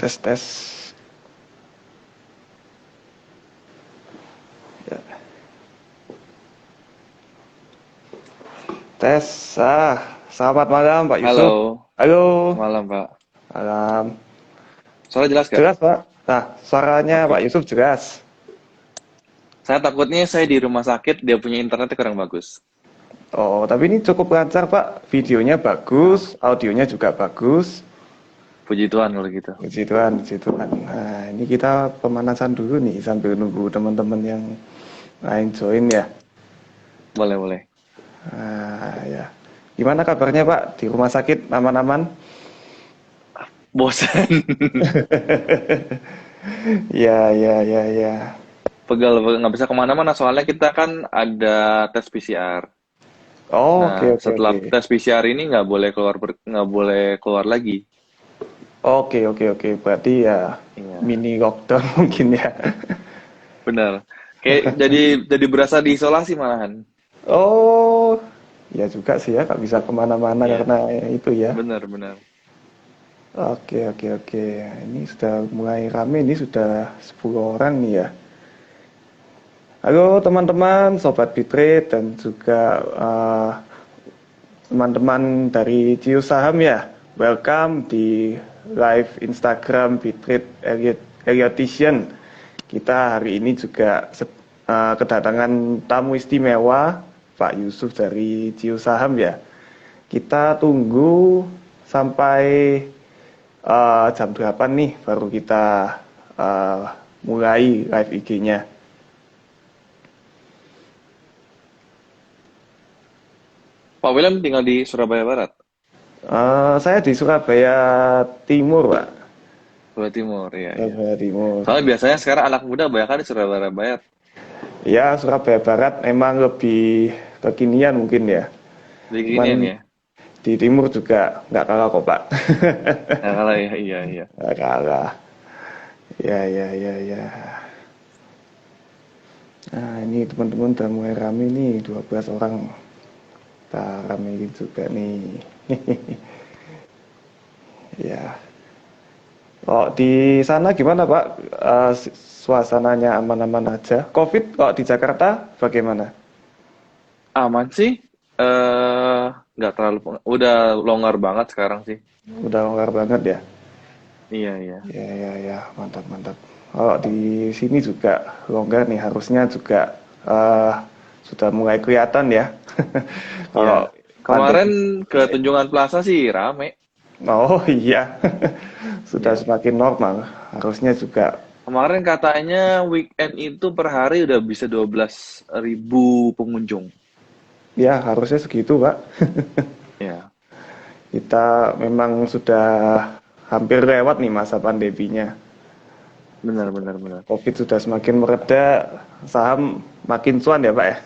Tes tes. Ya. Tes. Selamat malam Pak Yusuf. Halo, Halo. malam Pak. Malam. Suara jelas gak? Jelas Pak. Nah, suaranya Pak Oke. Yusuf jelas. Saya takutnya saya di rumah sakit, dia punya internetnya kurang bagus. Oh, tapi ini cukup lancar Pak. Videonya Ah, bagus, audionya juga bagus. puji Tuhan kalau gitu. Puji Tuhan, puji Tuhan. Nah, ini kita pemanasan dulu nih sambil nunggu teman-teman yang lain join ya. Boleh, boleh. Ya. Gimana kabarnya Pak? Di rumah sakit aman-aman? Bosan. Ya, ya, ya, ya. Pegal, nggak bisa kemana-mana soalnya kita kan ada tes PCR. Oh, Nah, oke, oke, setelah oke. tes PCR ini nggak boleh keluar lagi. Oke, oke, oke. Berarti ya Iya, mini lockdown mungkin ya. benar. Kayak jadi berasa diisolasi malahan. Oh, ya juga sih ya, nggak bisa kemana-mana Iya, karena itu ya. benar, benar. Oke, oke, oke. Ini sudah mulai rame, ini sudah 10 orang nih ya. Halo teman-teman, Sobat Bitrate dan juga teman-teman dari Ciu Saham ya. Welcome di live Instagram Bitrate Elliotician. Kita hari ini juga kedatangan tamu istimewa Pak Yusuf dari Ciu Saham ya. Kita tunggu sampai jam 8 nih baru kita eh, mulai live IG-nya. Pak William tinggal di Surabaya Barat, Saya di Surabaya Timur, Pak. Jawa Timur, iya, iya. Surabaya Timur. Soalnya biasanya sekarang anak muda banyak kan di Surabaya Barat. Ya, Surabaya Barat emang lebih kekinian mungkin ya. Beginian Cuman ya. di timur juga nggak kalah kok, Pak. Nah, kalau ya, iya, iya. Nggak kalah. Ya, ya, ya, ya. Nah, ini teman-teman udah mulai rame nih, 12 orang. Kita rame juga nih. Ya. Oh, di sana gimana, Pak? Suasananya aman-aman aja. COVID kok di Jakarta bagaimana? Aman sih. Nggak terlalu, udah longgar banget sekarang sih. Udah longgar banget ya? Iya, iya. Ya, ya, ya, mantap, mantap. Kalau di sini juga longgar nih, harusnya juga sudah mulai kelihatan ya. Iya. Kalau Kemarin pandemi. ke Tunjungan Plaza sih rame. Oh iya, sudah Iya. semakin normal. Harusnya juga, Kemarin katanya weekend itu per hari udah bisa 12.000 pengunjung. ya harusnya segitu, Pak. Iya, Kita memang sudah hampir lewat nih masa pandeminya. benar, benar, benar. COVID sudah semakin mereda, saham makin cuan ya, Pak ya.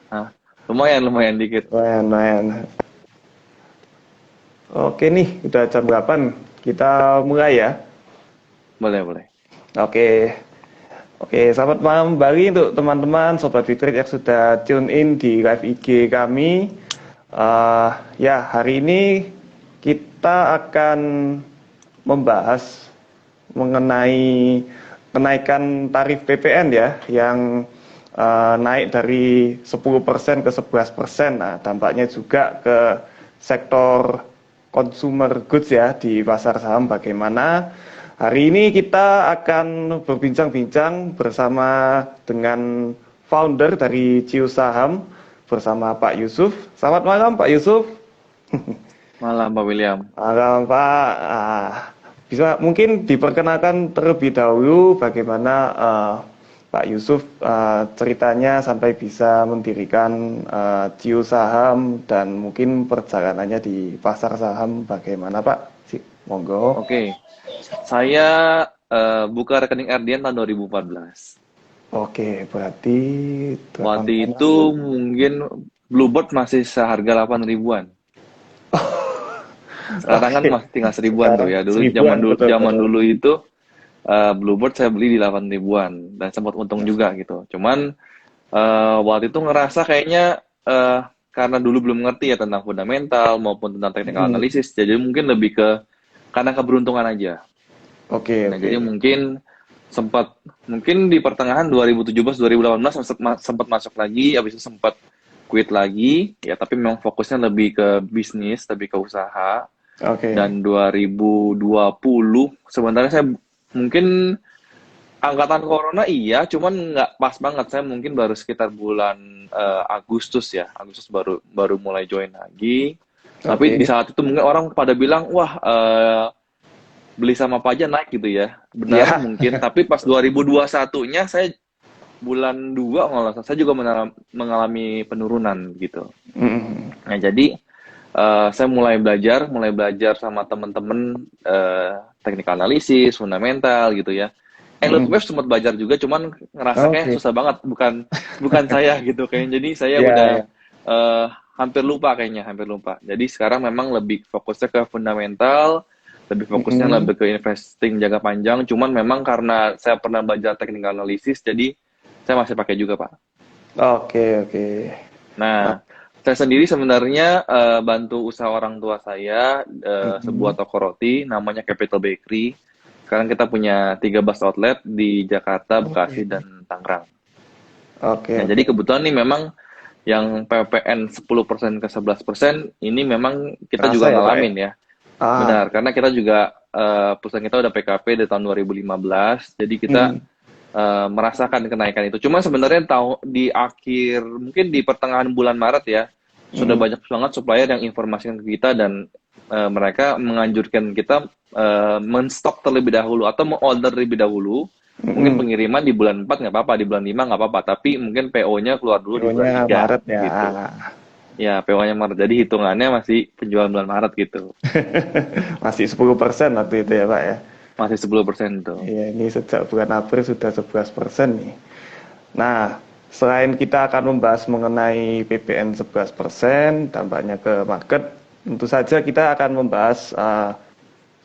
Ah, lumayan, lumayan dikit. Lumayan, lumayan. Oke nih, udah jam 8. Kita mulai ya. Boleh, boleh. Oke. Oke, selamat malam kembali untuk teman-teman Sobat Fitrit yang sudah tune in di live IG kami. Eh, ya, hari ini kita akan membahas mengenai kenaikan tarif PPN ya, yang naik dari 10% ke 11%. Nah, dampaknya juga ke sektor consumer goods ya di pasar saham bagaimana. Hari ini kita akan berbincang-bincang bersama dengan founder dari Ciu Saham bersama Pak Yusuf. Selamat malam Pak Yusuf. Malam, Pak William. Malam Pak. Bisa mungkin diperkenalkan terlebih dahulu bagaimana Pak Yusuf ceritanya sampai bisa mendirikan Ciu Saham dan mungkin perjalanannya di pasar saham bagaimana Pak? Monggo. Oke, saya buka rekening RDN tahun 2014. Oke, berarti 8 Waktu tahun itu lalu. mungkin Bluebird masih seharga 8 ribuan. Sekarang kan Oke, masih tinggal seribuan tuh sekarang ya. Dulu seribuan zaman betul-betul. dulu itu Bluebird saya beli di 8 ribuan dan sempat untung juga gitu. Cuman waktu itu ngerasa kayaknya karena dulu belum ngerti ya tentang fundamental maupun tentang technical Hmm. analysis, jadi mungkin lebih ke karena keberuntungan aja. Oke, Nah, oke. jadi mungkin di pertengahan 2017 2018 sempat masuk lagi, habis itu sempat quit lagi, ya tapi memang fokusnya lebih ke bisnis, lebih ke usaha. Oke. Dan 2020 sebenarnya saya mungkin angkatan corona iya, cuman nggak pas banget. Saya mungkin baru sekitar bulan Agustus ya, Agustus baru baru mulai join lagi. Tapi di Oke. saat itu mungkin orang pada bilang, wah beli sama apa aja naik gitu ya. Benar Ya. mungkin, tapi pas 2021-nya saya bulan 2 kalau nggak salah, saya juga mengalami penurunan gitu. Mm. Nah, jadi saya mulai belajar sama teman-teman teknik analisis, fundamental gitu ya. Elliott Mm. Wave sempat belajar juga, cuman ngerasa kayak Oke. susah banget, bukan bukan saya gitu kayaknya. Jadi saya Ya, udah ya. hampir lupa kayaknya, hampir lupa. Jadi sekarang memang lebih fokusnya ke fundamental, lebih fokusnya Mm-mm. lebih ke investing jangka panjang. Cuman memang karena saya pernah belajar teknik analisis, jadi saya masih pakai juga, Pak. Oke, oke. Nah, Nah, saya sendiri sebenarnya bantu usaha orang tua saya, sebuah mm-mm. toko roti namanya Capital Bakery. Sekarang kita punya 13 outlet di Jakarta, Oke. Bekasi, dan Tangerang. Oke, Nah, jadi oke. kebetulan nih memang yang PPN 10% ke 11% ini memang kita Kerasa juga ya, Pak ya? ngalamin ya. Ah. Benar, karena kita juga perusahaan kita udah PKP di tahun 2015, jadi kita Mm. merasakan kenaikan itu. Cuma sebenarnya di akhir, mungkin di pertengahan bulan Maret ya, sudah Mm. banyak banget supplier yang informasikan ke kita dan mereka menganjurkan kita men-stok terlebih dahulu atau mengorder terlebih dahulu. Mungkin Mm-mm. pengiriman di bulan 4 nggak apa-apa, di bulan 5 nggak apa-apa, tapi mungkin PO-nya keluar dulu di bulan PO-nya 3 Maret ya. gitu. Ya, PO-nya Maret. Jadi hitungannya masih penjualan bulan Maret gitu. Masih 10% waktu itu ya, Pak ya. Masih 10% tuh. Iya, ini sejak bulan April sudah 11% nih. Nah, selain kita akan membahas mengenai PPN 11%, dampaknya ke market, tentu saja kita akan membahas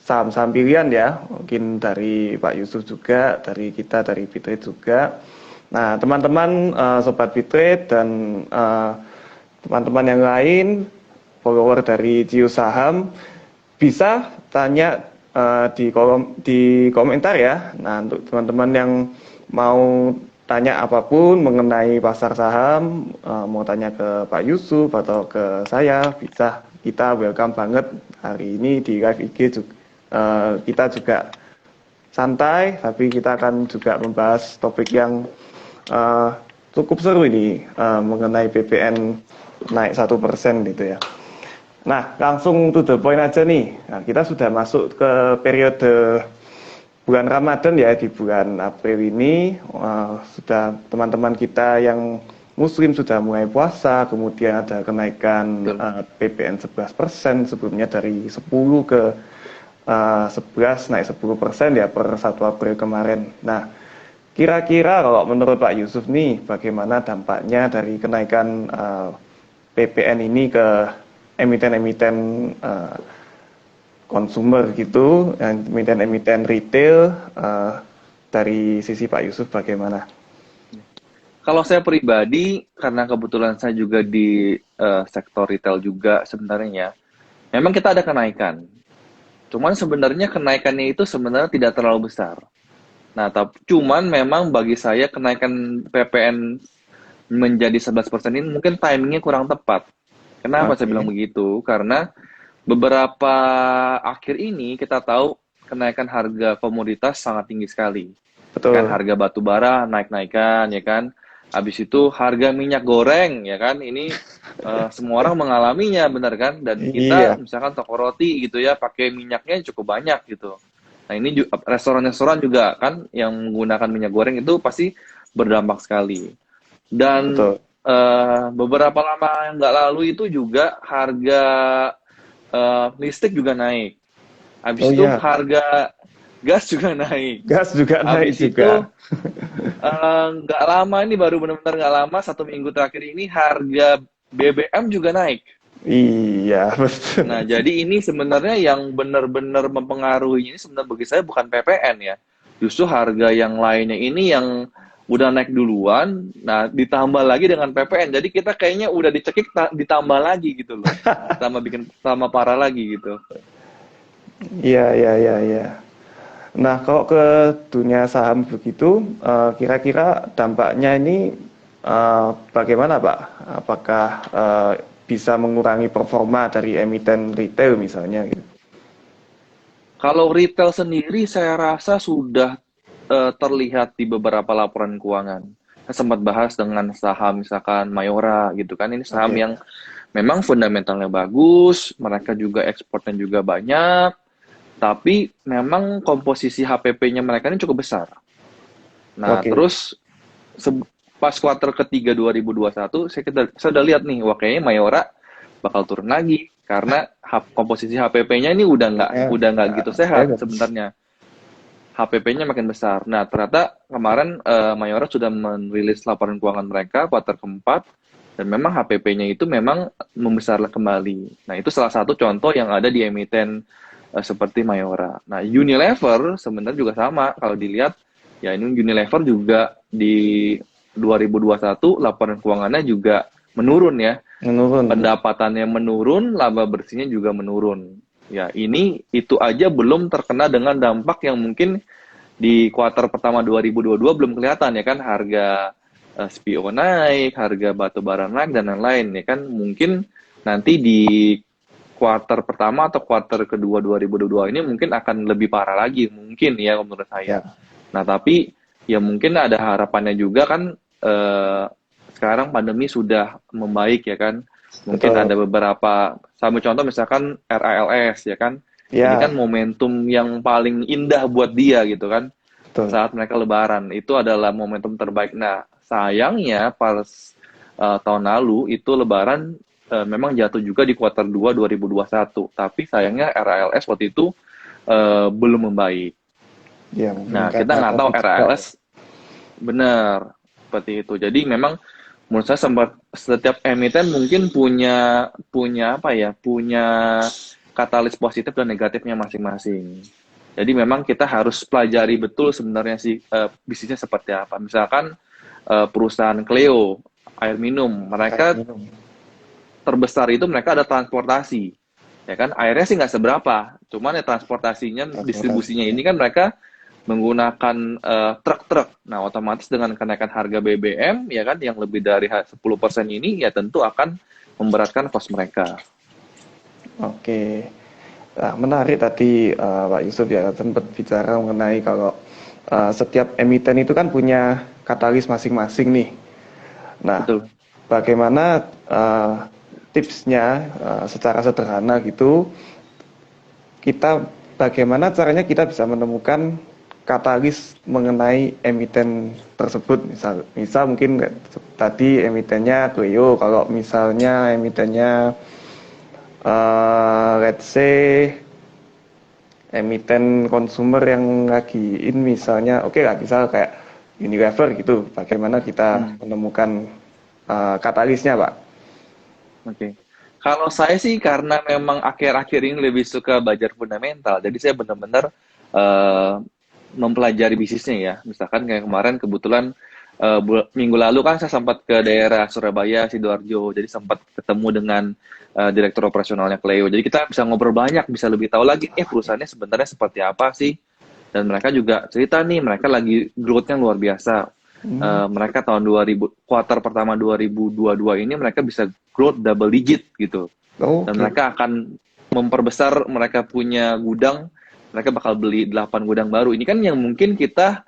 saham-saham pilihan ya, mungkin dari Pak Yusuf juga, dari kita, dari Bitrate juga. Nah, teman-teman Sobat Bitrate dan teman-teman yang lain, follower dari Jiu Saham, bisa tanya di komentar ya. Nah, untuk teman-teman yang mau tanya apapun mengenai pasar saham, mau tanya ke Pak Yusuf atau ke saya, bisa, kita welcome banget hari ini di live IG juga. Kita juga santai, tapi kita akan juga membahas topik yang eh, cukup seru ini mengenai BPN naik 1% gitu ya. Nah, langsung to the point aja nih. Nah, kita sudah masuk ke periode bulan Ramadan ya, di bulan April ini. Sudah teman-teman kita yang Muslim sudah mulai puasa, kemudian ada kenaikan Betul. PPN 11%, sebelumnya dari 10 ke 11 naik 10% ya per 1 April kemarin. Nah, kira-kira kalau menurut Pak Yusuf nih, bagaimana dampaknya dari kenaikan PPN ini ke emiten-emiten konsumer gitu, emiten-emiten retail, dari sisi Pak Yusuf bagaimana? Kalau saya pribadi, karena kebetulan saya juga di sektor retail juga sebenarnya, memang kita ada kenaikan. Cuman sebenarnya kenaikannya itu sebenarnya tidak terlalu besar. Nah, cuman memang bagi saya kenaikan PPN menjadi 11% ini mungkin timingnya kurang tepat. Kenapa saya bilang Oke, begitu? Karena beberapa akhir ini kita tahu kenaikan harga komoditas sangat tinggi sekali. Ya kan, betul. harga batu bara naik-naikan, ya kan. Habis itu harga minyak goreng, ya kan. Ini semua orang mengalaminya, benar kan? Dan kita Iya, misalkan toko roti gitu ya, pakai minyaknya cukup banyak gitu. Nah, ini restoran-restoran juga kan yang menggunakan minyak goreng itu pasti berdampak sekali. Dan betul. beberapa lama yang nggak lalu itu juga harga listrik juga naik. Oh Habis itu iya, harga gas juga naik. gas juga naik Habis itu juga. nggak lama ini baru benar-benar nggak lama 1 minggu terakhir ini harga BBM juga naik. Iya, betul. Nah, jadi ini sebenarnya yang benar-benar mempengaruhi ini sebenarnya bagi saya bukan PPN ya. Justru harga yang lainnya ini yang udah naik duluan, nah ditambah lagi dengan PPN. Jadi kita kayaknya udah dicekik ditambah lagi gitu loh. Ditambah parah lagi gitu. Iya, iya, iya, iya. Nah, kalau ke dunia saham begitu, kira-kira dampaknya ini bagaimana, Pak? Apakah bisa mengurangi performa dari emiten retail misalnya gitu? Kalau retail sendiri saya rasa sudah terlihat di beberapa laporan keuangan. Saya sempat bahas dengan saham misalkan Mayora gitu kan, ini saham Oke, yang memang fundamentalnya bagus, mereka juga ekspornya juga banyak, tapi memang komposisi HPP-nya mereka ini cukup besar. Nah, oke, terus pas kuartal ketiga 2021, saya udah lihat nih, wah kayaknya Mayora bakal turun lagi karena komposisi HPP-nya ini kayaknya udah nggak gitu sehat bagus. sebenarnya. HPP-nya makin besar. Nah, ternyata kemarin Mayora sudah merilis laporan keuangan mereka kuartal keempat, dan memang HPP-nya itu memang membesar kembali. Nah, itu salah satu contoh yang ada di emiten seperti Mayora. Nah, Unilever sebenarnya juga sama. Kalau dilihat, ya ini Unilever juga di 2021 laporan keuangannya juga menurun ya. Menurun ya. Pendapatannya menurun, laba bersihnya juga menurun. Ya, ini itu aja belum terkena dengan dampak yang mungkin di kuartal pertama 2022 belum kelihatan ya kan, harga SPO naik, harga batu bara naik dan lain-lain ya kan. Mungkin nanti di kuartal pertama atau kuartal kedua 2022 ini mungkin akan lebih parah lagi mungkin ya menurut saya. Ya, Nah, tapi ya mungkin ada harapannya juga kan, sekarang pandemi sudah membaik ya kan. Mungkin ada betul. beberapa, sama contoh misalkan RALS ya kan. Ini kan Ya, momentum yang paling indah buat dia gitu kan. betul. Saat mereka lebaran, itu adalah momentum terbaik. Nah, sayangnya pas tahun lalu itu lebaran memang jatuh juga di kuartal 2 2021. Tapi sayangnya RALS waktu itu belum membaik. Ya, mungkin Nah, kita karena nggak tahu COVID juga ya. RALS benar seperti itu. Jadi memang menurut saya sempat setiap emiten mungkin punya punya apa ya? Punya katalis positif dan negatifnya masing-masing. Jadi memang kita harus pelajari betul sebenarnya sih bisnisnya seperti apa. Misalkan perusahaan Cleo air minum, Air mereka minum, terbesar itu mereka ada transportasi, ya kan airnya sih nggak seberapa, cuman ya transportasinya, distribusinya transportasinya. ini kan mereka menggunakan truk-truk. Nah, otomatis dengan kenaikan harga BBM ya kan yang lebih dari 10% ini ya tentu akan memberatkan kos mereka. Oke. Nah, menarik tadi Pak Yusuf ya sempat bicara mengenai kalau setiap emiten itu kan punya katalis masing-masing nih. Nah, Betul. bagaimana tipsnya secara sederhana gitu, kita bagaimana caranya kita bisa menemukan katalis mengenai emiten tersebut. Misal mungkin tadi emitennya Clio, kalau misalnya emitennya let's say emiten konsumer yang lagi in misalnya, oke lah, misal kayak Unilever gitu, bagaimana kita Hmm. menemukan katalisnya, Pak? Oke. Kalau saya sih karena memang akhir-akhir ini lebih suka belajar fundamental, jadi saya benar-benar eh, mempelajari bisnisnya ya. Misalkan kayak kemarin kebetulan minggu lalu kan saya sempat ke daerah Surabaya, Sidoarjo, jadi sempat ketemu dengan direktur operasionalnya Cleo. Jadi kita bisa ngobrol banyak, bisa lebih tahu lagi perusahaannya sebenarnya seperti apa sih. Dan mereka juga cerita nih, mereka lagi growth-nya luar biasa. Hmm, Mereka tahun 2000 kuartal pertama 2022 ini mereka bisa growth double digit gitu, dan oke, mereka akan memperbesar, mereka punya gudang, mereka bakal beli 8 gudang baru. Ini kan yang mungkin kita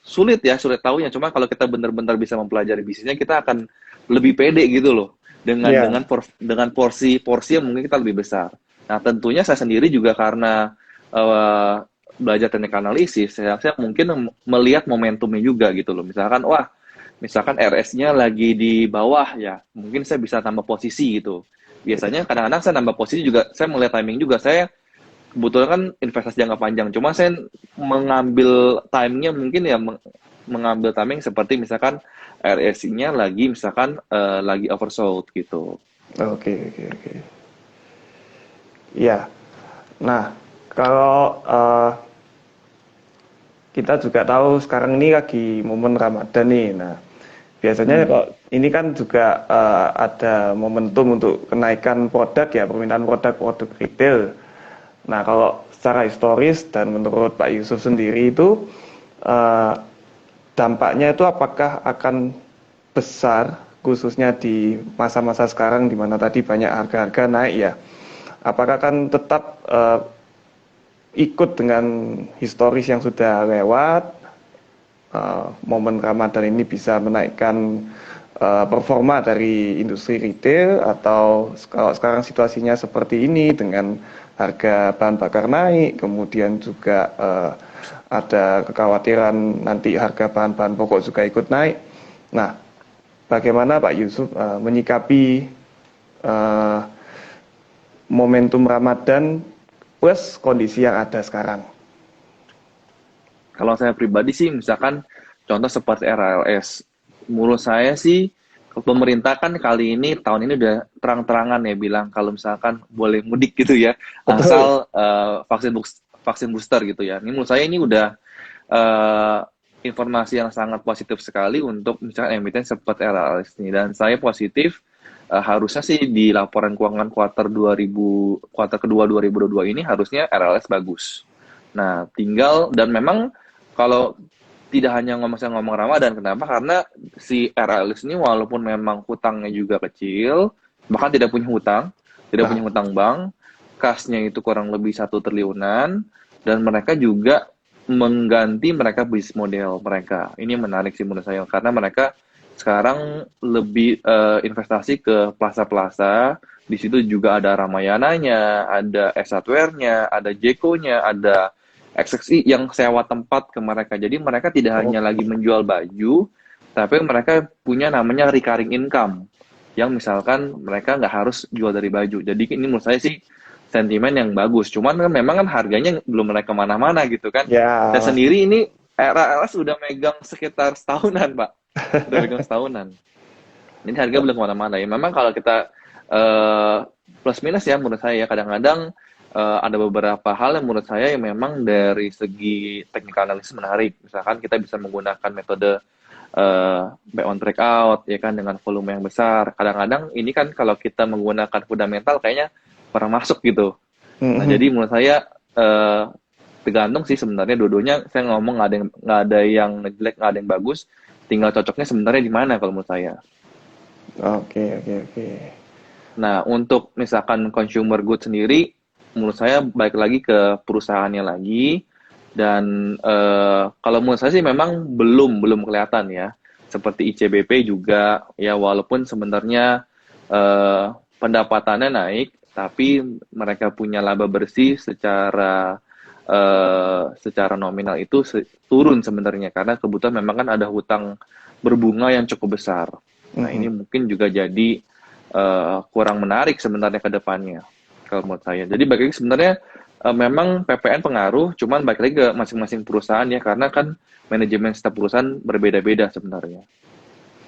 sulit tahunya, cuma kalau kita benar-benar bisa mempelajari bisnisnya kita akan lebih pede gitu loh, dengan ya, porsi yang mungkin kita lebih besar. Nah, tentunya saya sendiri juga karena eh, belajar teknik analisis, saya mungkin melihat momentumnya juga gitu loh. Misalkan RS-nya lagi di bawah ya, mungkin saya bisa tambah posisi gitu. Biasanya kadang-kadang saya nambah posisi juga, saya melihat timing juga. Saya kebetulan kan investasi jangka panjang, cuma saya mengambil timingnya mungkin ya mengambil timing seperti misalkan RSI-nya lagi misalkan lagi oversold gitu. oke, oke, oke. Ya, nah kalau kita juga tahu sekarang ini lagi momen Ramadan nih. Nah, biasanya Hmm. kok ini kan juga ada momentum untuk kenaikan produk ya, permintaan produk-produk retail. Nah, kalau secara historis dan menurut Pak Yusuf sendiri itu eh, dampaknya itu apakah akan besar khususnya di masa-masa sekarang di mana tadi banyak harga-harga naik ya? Apakah akan tetap ikut dengan historis yang sudah lewat, momen Ramadan ini bisa menaikkan performa dari industri retail, atau kalau sekarang situasinya seperti ini dengan harga bahan bakar naik, kemudian juga ada kekhawatiran nanti harga bahan-bahan pokok juga ikut naik. Nah, bagaimana Pak Yusuf menyikapi uh, momentum Ramadan plus kondisi yang ada sekarang? Kalau saya pribadi sih, misalkan contoh seperti RLS, menurut saya sih pemerintah kan kali ini tahun ini udah terang-terangan ya bilang kalau misalkan boleh mudik gitu ya, Betul. asal vaksin booster gitu ya. Ini menurut saya ini udah uh, informasi yang sangat positif sekali untuk misalkan emiten seperti RLS ini, dan saya positif harusnya sih di laporan keuangan kuartal kedua 2022 ini harusnya RLS bagus. Nah, tinggal dan memang kalau tidak hanya ngomong Ramadan, kenapa? Karena si RLS ini walaupun memang hutangnya juga kecil, bahkan tidak Nah, punya hutang bank, kasnya itu kurang lebih 1 triliunan, dan mereka juga mengganti mereka bisnis model mereka. Ini menarik sih menurut saya, karena mereka sekarang lebih investasi ke plaza-plaza. Di situ juga ada Ramayananya, ada S Hardware-nya, ada Jeko-nya, ada XXI yang sewa tempat ke mereka. Jadi mereka tidak hanya lagi oke. menjual baju, tapi mereka punya namanya recurring income. Yang misalkan mereka nggak harus jual dari baju. Jadi ini menurut saya sih sentimen yang bagus. Cuman kan memang kan harganya belum naik kemana-mana gitu kan. Ya, Saya masih. sendiri ini RALS udah megang sekitar setahunan, Pak. Udah megang setahunan. Ini harga belum kemana-mana ya. Memang kalau kita uh, plus minus ya menurut saya ya, kadang-kadang ada beberapa hal yang menurut saya yang memang dari segi technical analysis menarik. Misalkan kita bisa menggunakan metode buy on breakout ya kan dengan volume yang besar. Kadang-kadang ini kan kalau kita menggunakan fundamental kayaknya kurang masuk gitu. Nah, jadi menurut saya tergantung sih sebenarnya dua-duanya. Saya ngomong nggak ada yang jelek, nggak ada yang bagus. Tinggal cocoknya sebenarnya di mana kalau menurut saya. Oke, oke, oke. Nah, untuk misalkan consumer good sendiri, menurut saya balik lagi ke perusahaannya lagi. Dan kalau menurut saya sih memang belum kelihatan ya. Seperti ICBP juga, ya walaupun sebenarnya eh, pendapatannya naik, tapi mereka punya laba bersih secara nominal itu turun sebenarnya karena kebetulan memang kan ada hutang berbunga yang cukup besar. Nah, ini Mhm. mungkin juga jadi kurang menarik sebenarnya ke depannya kalau menurut saya. Jadi bagi sebenarnya memang PPN pengaruh, cuman balik lagi ke masing-masing perusahaan ya, karena kan manajemen setiap perusahaan berbeda-beda sebenarnya.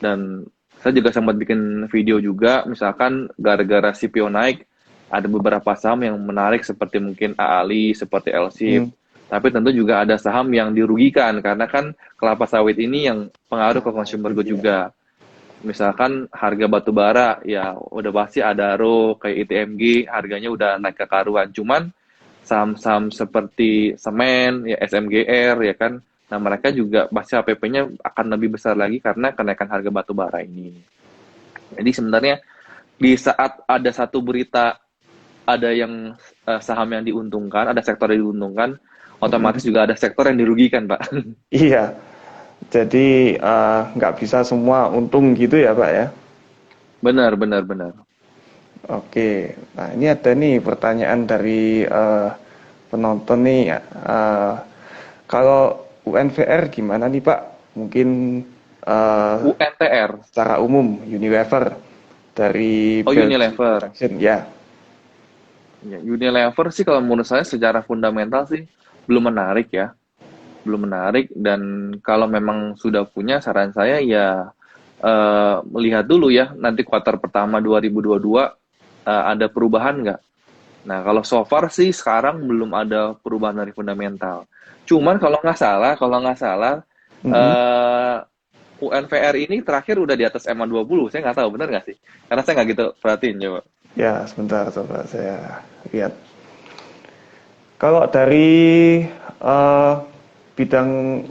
Dan saya juga sempat bikin video juga, misalkan gara-gara CPO naik, ada beberapa saham yang menarik seperti mungkin AALI, seperti LSIP. Hmm. Tapi tentu juga ada saham yang dirugikan karena kan kelapa sawit ini yang pengaruh ke Nah, itu consumer good dia. juga. Misalkan harga batu bara ya udah pasti Adaro kayak ITMG harganya udah naik ke karuan. Cuman saham-saham seperti semen ya SMGR ya kan, nah mereka juga pasti HPP-nya akan lebih besar lagi karena kenaikan harga batu bara ini. Jadi sebenarnya di saat ada satu berita ada yang saham yang diuntungkan, ada sektor yang diuntungkan, otomatis Mhm. juga ada sektor yang dirugikan, Pak. Iya, jadi nggak bisa semua untung gitu ya Pak ya. Benar, benar, benar. Oke, nah ini ada nih pertanyaan dari penonton nih. Kalau UNVR gimana nih Pak? Mungkin eh, UNTR, secara umum Unilever dari oh Belgium Unilever. Production ya. Ya, Unilever sih kalau menurut saya secara fundamental sih belum menarik ya. Belum menarik, dan kalau memang sudah punya, saran saya ya melihat dulu ya nanti kuartal pertama 2022 ada perubahan nggak. Nah, kalau so far sih sekarang belum ada perubahan dari fundamental. Cuman kalau nggak salah Mhm. eh, UNVR ini terakhir udah di atas MA20. Saya nggak tahu benar nggak sih? Karena saya nggak gitu perhatiin coba. Ya, sebentar coba saya lihat. Kalau dari eh, bidang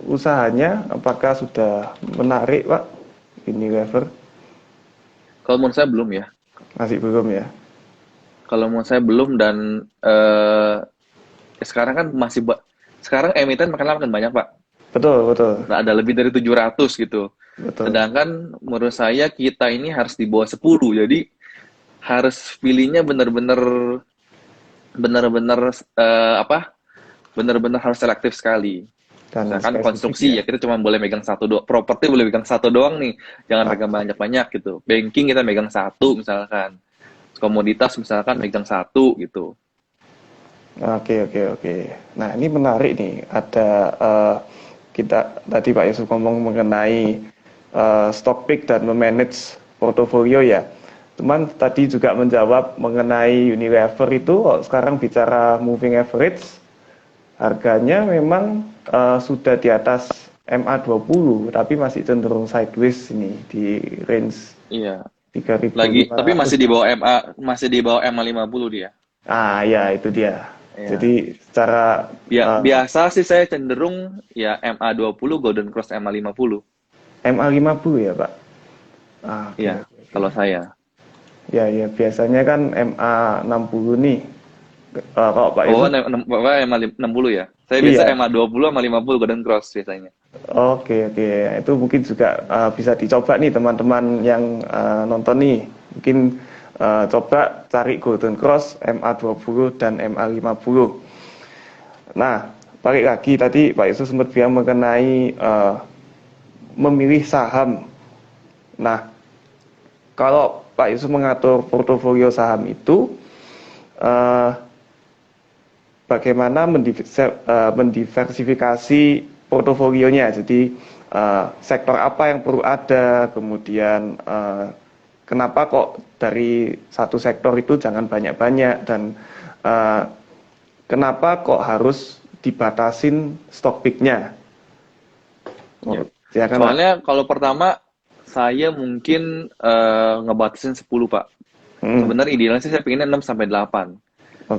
usahanya, apakah sudah menarik, Pak? Unilever Kalau menurut saya belum ya. masih belum ya? Kalau menurut saya belum dan sekarang kan sekarang emiten makin lama makin banyak, Pak. Betul, betul, Nah, ada lebih dari 700 gitu. betul. Sedangkan menurut saya kita ini harus di bawah 10. Jadi harus pilihnya benar-benar apa? Benar-benar harus selektif sekali. Dan Misalkan spesifik konstruksi ya. ya kita cuma boleh megang satu doang, properti boleh megang satu doang nih, jangan Ah, pegang banyak-banyak gitu. Banking kita megang satu misalkan, komoditas misalkan megang satu gitu. oke, oke, oke. Nah, ini menarik nih. Ada kita tadi Pak Yusuf ngomong mengenai stock pick dan memanage portofolio ya. Teman tadi juga menjawab mengenai Unilever itu sekarang bicara moving average, harganya memang sudah di atas MA20 tapi masih cenderung sideways ini di range Iya. Lagi tapi 3.500. masih di bawah MA 50 dia. Ah ya itu dia. Iya. Jadi secara Biasa sih saya cenderung ya MA 20 Golden Cross MA 50. MA50 ya Pak. Ah, oke, Iya, oke, oke. kalau saya. Ya ya biasanya kan MA60 nih. Kalau Pak Oh, Yusuf, Bapak MA 60 ya. Saya biasa iya. MA 20 sama 50 Golden Cross biasanya. Oke, oke. Itu mungkin juga bisa dicoba nih teman-teman yang nonton nih. Mungkin coba cari Golden Cross MA20 dan MA50. Nah, balik lagi tadi Pak Yusuf sempat bilang mengenai memilih saham. Nah, kalau Pak Yusuf mengatur portofolio saham itu, eh, bagaimana mendiversifikasi portofolionya. Jadi sektor apa yang perlu ada, kemudian kenapa kok dari satu sektor itu jangan banyak-banyak dan eh, kenapa kok harus dibatasin stock pick-nya. Ya. Oh, silakan Pak. Soalnya kalau pertama saya mungkin ngebatasin 10, Pak. Hmm, Sebenarnya idealnya sih saya pengennya 6 sampai 8.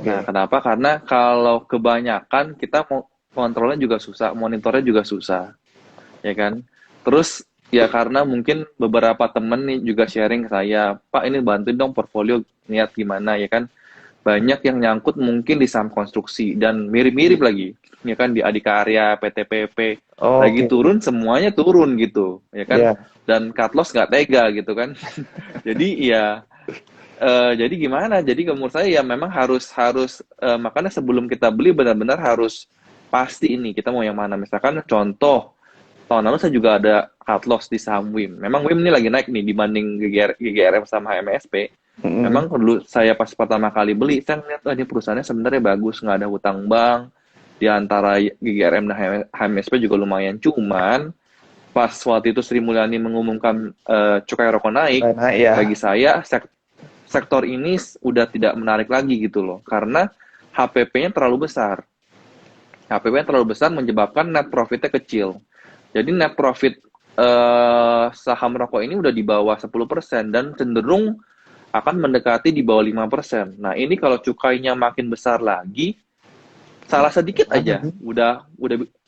Nah, oke. kenapa? Karena kalau kebanyakan kita mau kontrolnya juga susah, monitornya juga susah, ya kan? Terus ya karena mungkin beberapa temen nih juga sharing ke saya, Pak ini bantuin dong portfolio niat gimana ya kan? Banyak yang nyangkut mungkin di saham konstruksi dan mirip-mirip lagi, ya kan di Adikarya, PTPP, lagi Oke. turun semuanya turun gitu, ya kan? Ya. Dan cut loss nggak tega gitu kan? Jadi ya jadi gimana? Jadi menurut saya ya memang harus harus makanya sebelum kita beli benar-benar harus pasti ini kita mau yang mana. Misalkan contoh tahun lalu saya juga ada cut loss di saham WIM. Memang WIM ini lagi naik nih dibanding GGRM sama MSP. Mm-mm. Memang dulu saya pas pertama kali beli, saya ngeliat ini perusahaannya sebenarnya bagus, nggak ada hutang bank. Di antara GGRM dan HMSP juga lumayan. Cuman pas waktu itu Sri Mulyani mengumumkan cukai rokok naik, Nah, ya. bagi saya sektor ini udah tidak menarik lagi gitu loh. Karena HPP-nya terlalu besar. HPP-nya terlalu besar menyebabkan net profitnya kecil. Jadi net profit saham rokok ini udah di bawah 10% dan cenderung akan mendekati di bawah 5%. Nah, ini kalau cukainya makin besar lagi, salah sedikit Mana aja nih?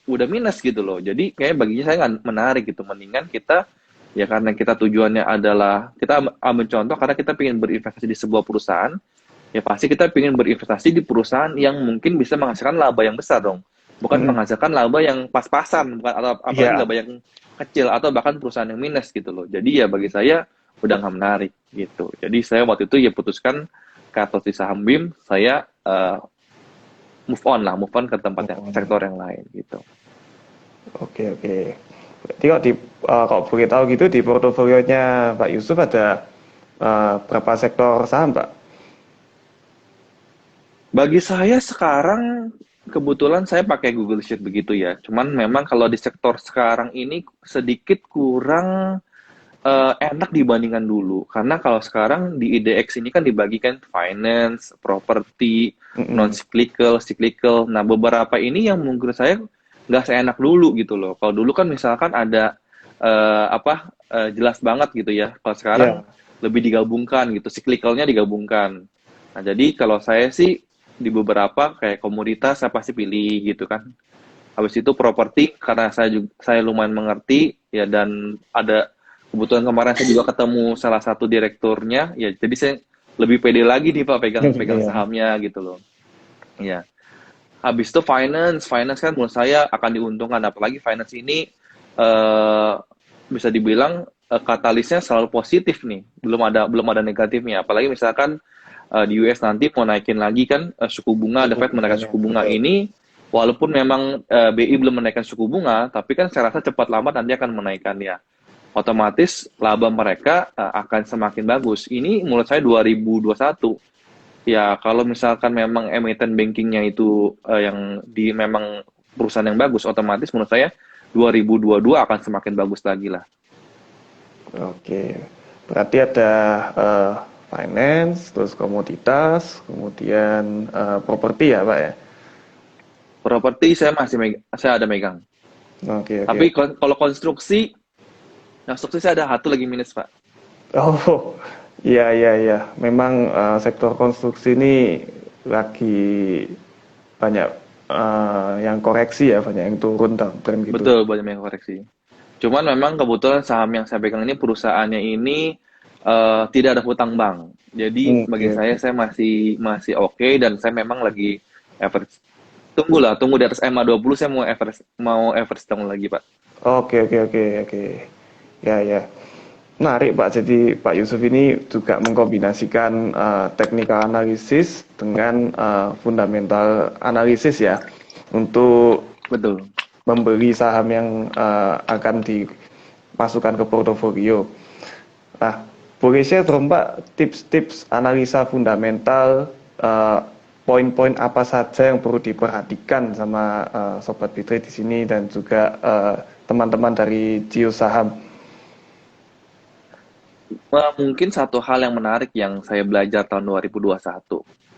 udah minus gitu loh. Jadi kayak baginya saya nggak menarik gitu. Mendingan kita ya karena kita tujuannya adalah kita ambil contoh karena kita ingin berinvestasi di sebuah perusahaan, ya pasti kita ingin berinvestasi di perusahaan yang mungkin bisa menghasilkan laba yang besar dong. Bukan Mm-mm. menghasilkan laba yang pas-pasan, bukan atau apalagi Iya. laba yang kecil atau bahkan perusahaan yang minus gitu loh. Jadi ya bagi saya udah nggak menarik gitu. Jadi saya waktu itu ya putuskan cut di saham BIM, saya move on ke tempat yang sektor yang lain gitu. Oke, oke. Berarti kalau kalau boleh tahu gitu di portofolionya Pak Yusuf ada berapa sektor saham, Pak? Bagi saya sekarang kebetulan saya pakai Google Sheet begitu ya. Cuman memang kalau di sektor sekarang ini sedikit kurang enak dibandingkan dulu. Karena kalau sekarang di IDX ini kan dibagikan finance, property, non Mm-mm. cyclical, cyclical. Nah, beberapa ini yang menurut saya nggak seenak dulu gitu loh. Kalau dulu kan misalkan ada jelas banget gitu ya. Kalau sekarang Ya, lebih digabungkan gitu, cyclicalnya digabungkan. Nah, jadi kalau saya sih di beberapa kayak komoditas saya pasti pilih gitu kan. Habis itu properti karena saya lumayan mengerti ya, dan ada kebetulan kemarin saya juga ketemu salah satu direkturnya ya, jadi saya lebih pede lagi nih Pak pegang Iya. sahamnya gitu loh. Ya. Habis itu finance kan menurut saya akan diuntungkan, apalagi finance ini eh, bisa dibilang katalisnya selalu positif nih, belum ada negatifnya. Apalagi misalkan di US nanti mau naikin lagi kan suku bunga, The Suku Fed menaikkan bunganya, suku bunga betul. ini, walaupun memang BI belum menaikkan suku bunga, tapi kan saya rasa cepat lambat nanti akan menaikkan ya. Otomatis laba mereka akan semakin bagus. Ini menurut saya 2021. Ya, kalau misalkan memang emiten bankingnya itu yang memang perusahaan yang bagus, otomatis menurut saya 2022 akan semakin bagus lagi lah. Oke, berarti ada eh, finance, terus komoditas, kemudian properti ya Pak ya? Properti saya ada megang. Oke, oke, Tapi oke. kalau konstruksi saya ada satu lagi minus, Pak. Oh, iya, iya, iya. Memang sektor konstruksi ini lagi banyak yang koreksi ya, banyak yang turun tren gitu. Betul, banyak yang koreksi. Cuman memang kebetulan saham yang saya pegang ini perusahaannya ini tidak ada hutang bank. Jadi bagi Oke, oke. saya masih masih oke, dan saya memang lagi average. Tunggu di atas MA20 saya mau average down lagi, Pak. Oke, oke, oke, oke. Ya, ya. Menarik Pak, jadi Pak Yusuf ini juga mengkombinasikan technical analysis dengan fundamental analisis ya, untuk Betul. membeli saham yang akan dimasukkan ke portofolio. Nah, boleh share dong Pak tips-tips analisa fundamental, poin-poin apa saja yang perlu diperhatikan sama Sobat Bitrade di sini dan juga teman-teman dari Geo Saham. Mungkin satu hal yang menarik yang saya belajar tahun 2021.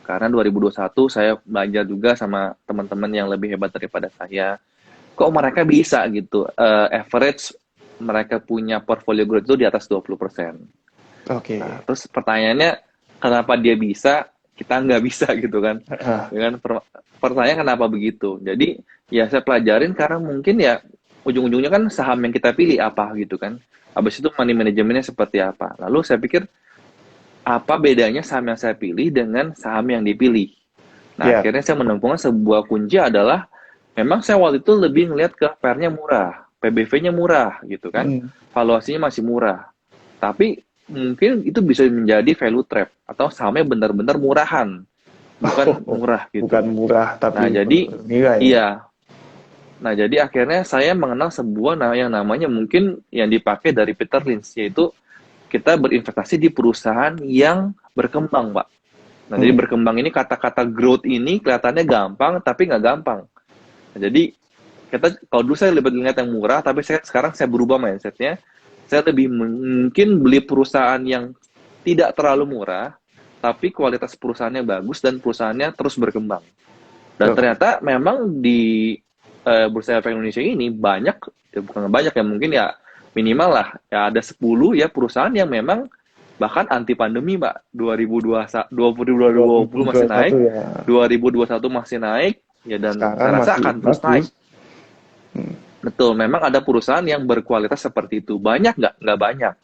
Karena 2021 saya belajar juga sama teman-teman yang lebih hebat daripada saya. Kok mereka bisa gitu, average mereka punya portfolio growth itu di atas 20%. Nah, Oke. terus pertanyaannya, kenapa dia bisa, kita nggak bisa gitu kan? Ah, Ya kan, pertanyaan kenapa begitu? Jadi, ya saya pelajarin karena mungkin ya ujung-ujungnya kan saham yang kita pilih apa gitu kan. Habis itu money manajemennya seperti apa. Lalu saya pikir, apa bedanya saham yang saya pilih dengan saham yang dipilih? Nah, ya. akhirnya saya menemukan sebuah kunci adalah, memang saya waktu itu lebih ngelihat ke PR-nya murah, PBV-nya murah gitu kan, Hmm. valuasinya masih murah. Tapi mungkin itu bisa menjadi value trap atau sahamnya benar-benar murahan, bukan murah Bukan gitu. murah Nah, tapi jadi bernilai ya. iya. Nah, jadi akhirnya saya mengenal sebuah yang namanya mungkin yang dipakai dari Peter Lynch, yaitu kita berinvestasi di perusahaan yang berkembang, Pak. Nah, jadi Hmm. berkembang ini, kata-kata growth ini kelihatannya gampang, tapi nggak gampang. Nah, jadi kalau dulu saya lebih lihat yang murah, tapi sekarang saya berubah mindsetnya. Saya lebih mungkin beli perusahaan yang tidak terlalu murah, tapi kualitas perusahaannya bagus dan perusahaannya terus berkembang. Dan Oke. ternyata memang di Bursa Efek Indonesia ini banyak, ya bukan banyak ya, mungkin ya minimal lah, ya ada 10 ya perusahaan yang memang bahkan anti pandemi, Mbak. 2020 masih 2021 naik, ya. 2021 masih naik, ya, dan Sekarang saya rasa masih akan terus bagus. naik. Hmm. Betul, memang ada perusahaan yang berkualitas seperti itu. Banyak nggak? Nggak banyak.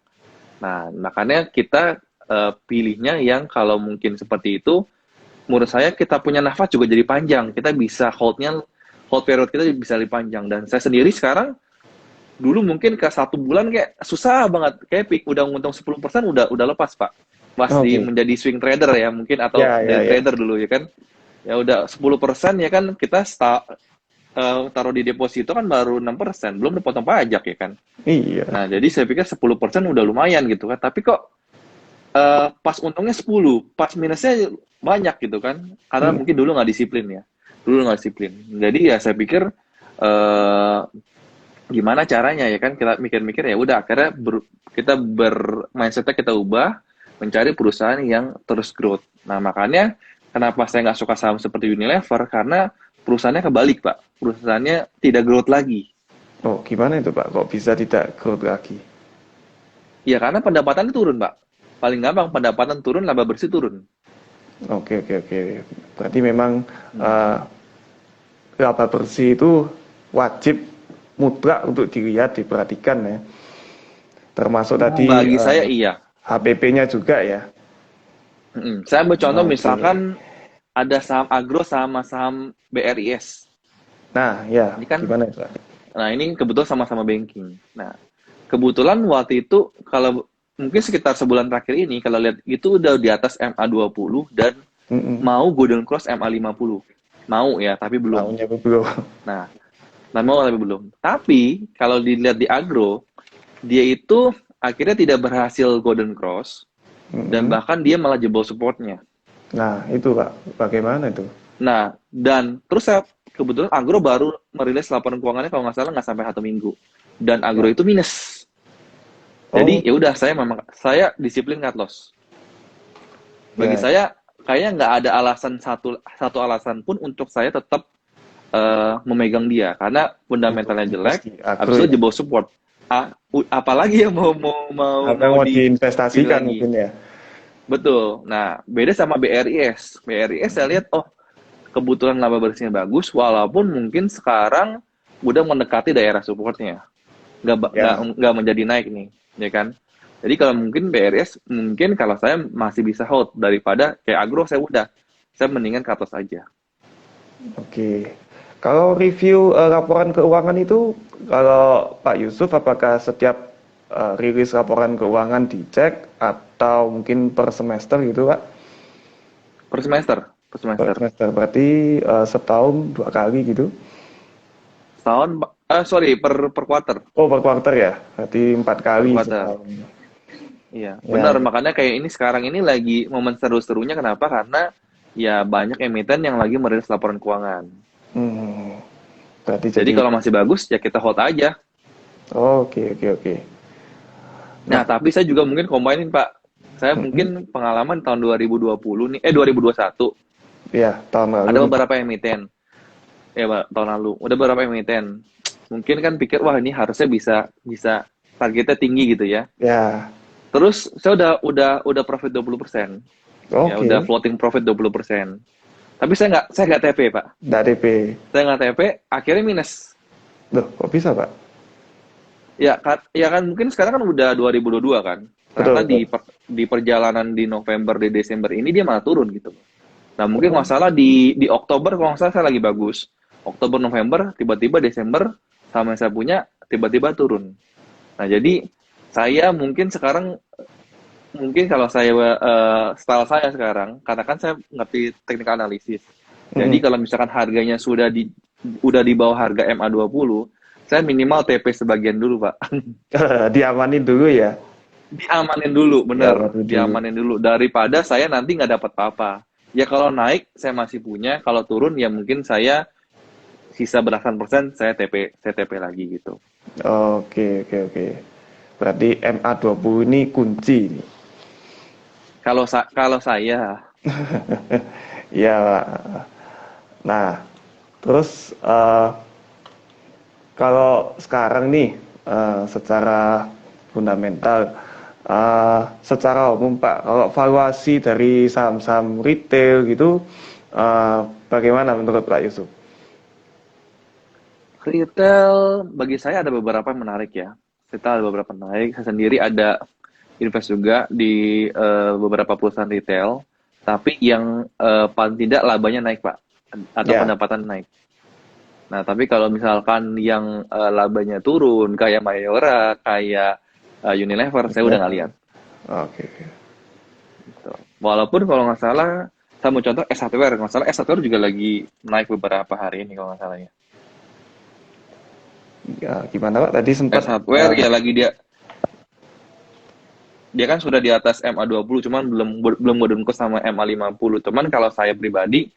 Nah, makanya kita pilihnya yang kalau mungkin seperti itu, menurut saya kita punya nafas juga jadi panjang. Kita bisa hold period kita bisa lebih panjang. Dan saya sendiri sekarang, dulu mungkin ke 1 bulan kayak susah banget. Kayak udah untung 10% udah lepas, Pak. Pas Oke. menjadi swing trader ya mungkin, atau Ya, ya, day ya. trader dulu ya kan. Ya udah 10% ya kan, kita taruh di deposito kan baru 6%, belum dipotong pajak ya kan. Iya. Nah, jadi saya pikir 10% udah lumayan gitu kan. Tapi kok pas untungnya 10, pas minusnya banyak gitu kan. Karena Hmm. mungkin dulu nggak disiplin ya. Dulu nggak disiplin. Jadi ya saya pikir eh, gimana caranya ya kan, kita mikir-mikir, ya udah akhirnya mindsetnya kita ubah, mencari perusahaan yang terus growth. Nah, makanya kenapa saya nggak suka saham seperti Unilever, karena perusahaannya kebalik, Pak. Perusahaannya tidak growth lagi. Oh, gimana itu Pak? Kok bisa tidak growth lagi? Ya karena pendapatannya turun, Pak. Paling gampang, pendapatan turun, laba bersih turun. Oke, oke, oke. Berarti memang Hmm. eh, laba bersih itu wajib mutlak untuk dilihat, diperhatikan ya. Termasuk tadi Bagi saya iya. HPP-nya juga ya. Saya ambil contoh Oke. misalkan ada saham agro sama saham BRIS. Nah, ya, Ini kan, gimana itu, Pak? nah ini kebetulan sama-sama banking. Nah, kebetulan waktu itu kalau mungkin sekitar sebulan terakhir ini kalau lihat itu udah di atas MA20 dan Mm-mm. mau golden cross MA50. Mau ya, tapi belum. Maunya belum. Nah, mau tapi belum. Tapi kalau dilihat di agro, dia itu akhirnya tidak berhasil golden cross dan Mm-mm. bahkan dia malah jebol supportnya. Nah, itu Pak, bagaimana itu? Nah, dan terus saya kebetulan agro baru merilis laporan keuangannya kalau nggak salah nggak sampai 1 minggu. Dan agro Ya. itu minus. Oh, Jadi ya udah saya disiplin cut loss. Bagi ya, saya kayaknya nggak ada alasan satu satu alasan pun untuk saya tetap memegang dia karena untuk fundamentalnya jelek, invest di habis agro itu ya. jebol support. Apalagi yang Apa mau mau dipilih diinvestasikan lagi. mungkin ya? Betul. Nah, beda sama BRIS. BRIS saya Mm-mm. lihat, oh kebetulan laba bersihnya bagus, walaupun mungkin sekarang udah mendekati daerah supportnya. Ya, Nggak menjadi naik nih, ya kan? Jadi kalau mungkin BRIS, mungkin kalau saya masih bisa hold daripada kayak agro saya mendingan ke atas aja. oke. Kalau review laporan keuangan itu, kalau Pak Yusuf, apakah setiap rilis laporan keuangan dicek atau mungkin per semester gitu, Pak? Per semester, per Per semester. semester berarti setahun 2 kali gitu? Setahun, sorry, per quarter, Oh, per quarter ya? Berarti empat per kali quarter. setahun. Iya, Ya, benar. ya. Makanya kayak ini sekarang ini lagi momen seru-serunya. Kenapa? Karena ya banyak emiten yang lagi merilis laporan keuangan. Hmm, berarti Jadi jadi, kalau masih bagus ya kita hold aja. oh, oke, oke, oke. Nah, Nah, tapi saya juga mungkin kombainin, Pak. Saya mm-mm. mungkin pengalaman tahun 2020 nih, 2021. Ya, tahun lalu Ada nih, Pak. beberapa emiten. Ya, Pak, tahun lalu. Ada beberapa emiten. Mungkin kan pikir, wah ini harusnya bisa bisa targetnya tinggi gitu ya. Ya, Terus saya udah profit 20%. Ya, udah oke. floating profit 20%. Tapi saya nggak TP, Pak. Nggak DP. Saya nggak TP, akhirnya minus. Loh, kok bisa, Pak? Ya kan mungkin sekarang kan udah 2022 kan. Ternyata Betul, betul. di perjalanan di November di Desember ini dia malah turun gitu. Nah, mungkin Oh, nggak salah di Oktober kalau nggak salah saya lagi bagus. Oktober November tiba-tiba Desember sama yang saya punya tiba-tiba turun. Nah, jadi saya mungkin sekarang mungkin kalau saya style saya sekarang karena kan saya ngerti teknik analisis. Jadi mm-mm. kalau misalkan harganya udah di bawah harga MA20, saya minimal TP sebagian dulu, Pak. Diamanin dulu ya. Diamanin dulu, bener. Diamanin dulu. Diamanin dulu. Daripada saya nanti nggak dapat apa-apa. Ya kalau naik, saya masih punya. Kalau turun, ya mungkin saya sisa belasan persen, saya TP lagi gitu. Oke, oke, oke. Berarti MA20 ini kunci nih. Kalau saya, Ya, Pak. Nah, terus kalau sekarang nih secara fundamental, secara umum Pak, kalau valuasi dari saham-saham retail gitu, bagaimana menurut Pak Yusuf? retail bagi saya ada beberapa yang menarik ya. Kita ada beberapa menarik. Saya sendiri ada invest juga di beberapa perusahaan retail. Tapi yang paling tidak labanya naik, Pak. Atau Ya, pendapatan naik. Nah, tapi kalau misalkan yang labanya turun, kayak Mayora, kayak Unilever, saya udah nggak lihat. level. Oke, oke. Gitu. Walaupun kalau nggak salah, saya mau contoh S Hardware. Nggak salah S Hardware juga lagi naik beberapa hari ini kalau nggak salah ya. Ya, gimana Pak? Tadi sempat S Hardware ya lagi dia kan sudah di atas MA20, cuman belum golden cross sama MA50. Cuman kalau saya pribadi,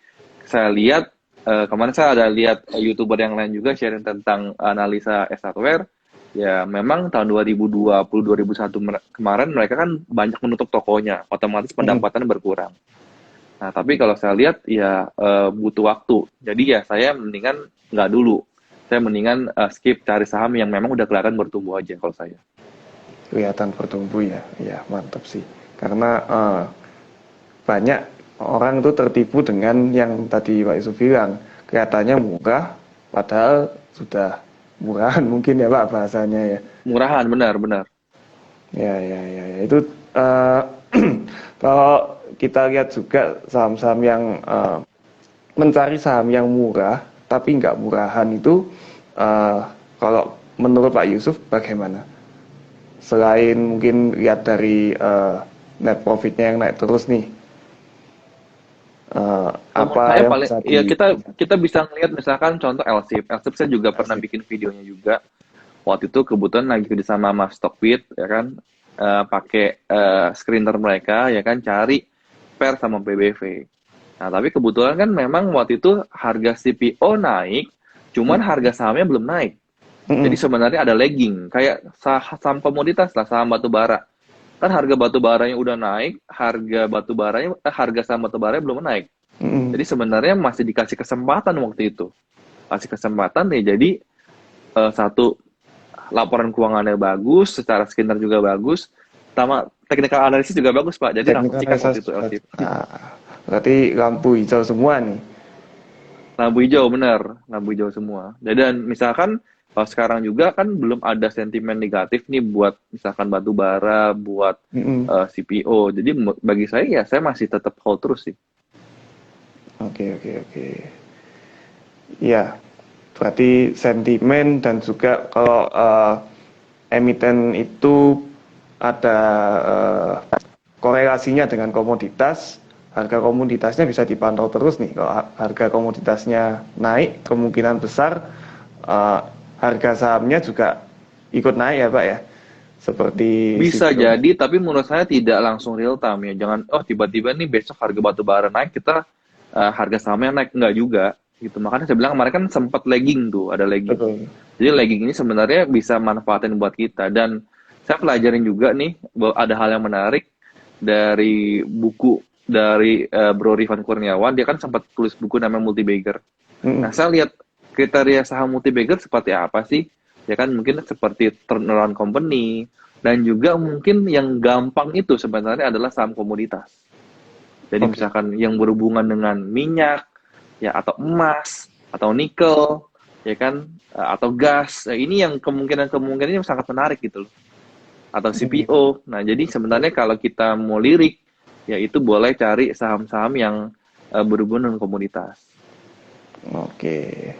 saya lihat kemarin saya ada lihat YouTuber yang lain juga sharing tentang analisa S Hardware. Ya memang tahun 2020 2001 kemarin mereka kan banyak menutup tokonya, otomatis mm, pendapatan berkurang. Nah, tapi kalau saya lihat ya butuh waktu. Jadi ya saya mendingan nggak dulu. Saya mendingan skip cari saham yang memang udah kelihatan bertumbuh aja kalau saya. kelihatan bertumbuh ya. Ya, mantap sih. Karena banyak orang itu tertipu dengan yang tadi Pak Yusuf bilang, kelihatannya murah, padahal sudah murahan mungkin ya Pak bahasanya ya. Murahan, benar-benar. Ya. Itu eh, kalau kita lihat juga saham-saham yang mencari saham yang murah tapi nggak murahan itu, eh, kalau menurut Pak Yusuf bagaimana? Selain mungkin lihat dari net profitnya yang naik terus nih, Kalau menurut apa saya yang paling bisa ya di. kita bisa ngelihat misalkan contoh LSIP. LSIP saya juga pernah Asik. bikin videonya juga. Waktu itu kebetulan lagi kerja sama sama Stockbit ya kan, pakai screener mereka ya kan, cari pair sama PBV. Nah, tapi kebetulan kan memang waktu itu harga CPO naik, cuman harga sahamnya belum naik. Jadi Mm-mm. sebenarnya ada lagging, kayak saham komoditas lah, saham batu bara. Kan harga batu baranya udah naik, harga saham batu baranya belum naik. Mm-mm. Jadi sebenarnya masih dikasih kesempatan waktu itu. Kasih kesempatan nih, jadi satu, laporan keuangannya bagus, secara skinner juga bagus, sama technical analysis juga bagus, Pak. Jadi langsung Technical sikat waktu analysis. itu LSIP. Berarti lampu hijau semua nih. Lampu hijau, benar. Lampu hijau semua. Dan misalkan kalau sekarang juga kan belum ada sentimen negatif nih buat misalkan batu bara, buat Mm-mm. CPO. Jadi bagi saya ya saya masih tetap hold terus sih. Oke. Iya, berarti sentimen dan juga kalau emiten itu ada korelasinya dengan komoditas, harga komoditasnya bisa dipantau terus nih. Kalau harga komoditasnya naik, kemungkinan besar eh, harga sahamnya juga ikut naik ya Pak ya, seperti Bisa CPO. jadi, tapi menurut saya tidak langsung real time ya. Jangan, oh tiba-tiba nih besok harga batu bara naik, kita harga sahamnya naik. Enggak juga. Gitu. Makanya saya bilang kemarin kan sempat lagging tuh, ada lagging. Betul. Jadi lagging ini sebenarnya bisa manfaatin buat kita. Dan saya pelajarin juga nih, bahwa ada hal yang menarik dari buku dari Bro Rifan Kurniawan. Dia kan sempat tulis buku namanya Multibagger. Nah, Mm-mm. saya lihat kriteria saham multibagger seperti apa sih? Ya kan mungkin seperti turnaround company, dan juga mungkin yang gampang itu sebenarnya adalah saham komoditas. Jadi Oke. misalkan yang berhubungan dengan minyak, ya atau emas, atau nikel, ya kan, atau gas. Nah, ini yang kemungkinan ini sangat menarik gitu loh. Atau Mm. CPO. Nah, jadi sebenarnya kalau kita mau lirik, ya itu boleh cari saham-saham yang berhubungan dengan komoditas. Oke.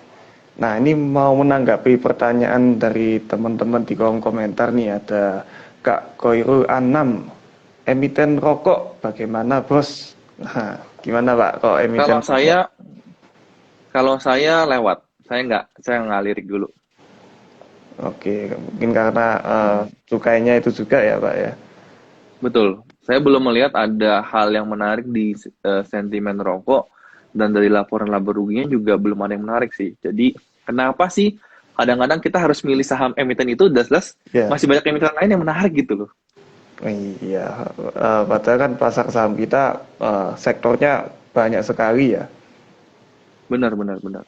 Nah, ini mau menanggapi pertanyaan dari teman-teman di kolom komentar nih, ada Kak Koirul Anam, emiten rokok bagaimana bos? Nah, gimana Pak kalau emiten Kalau rokok? saya Kalau saya lewat, saya nggak lirik dulu. Oke, mungkin karena cukainya itu juga ya Pak ya. Betul. Saya belum melihat ada hal yang menarik di sentimen rokok, dan dari laporan laba ruginya juga belum ada yang menarik sih. Jadi kenapa sih kadang-kadang kita harus milih saham emiten itu, das Ya, masih banyak emiten lain yang menarik gitu loh. iya. Padahal kan pasar saham kita sektornya banyak sekali ya. Benar, benar, benar.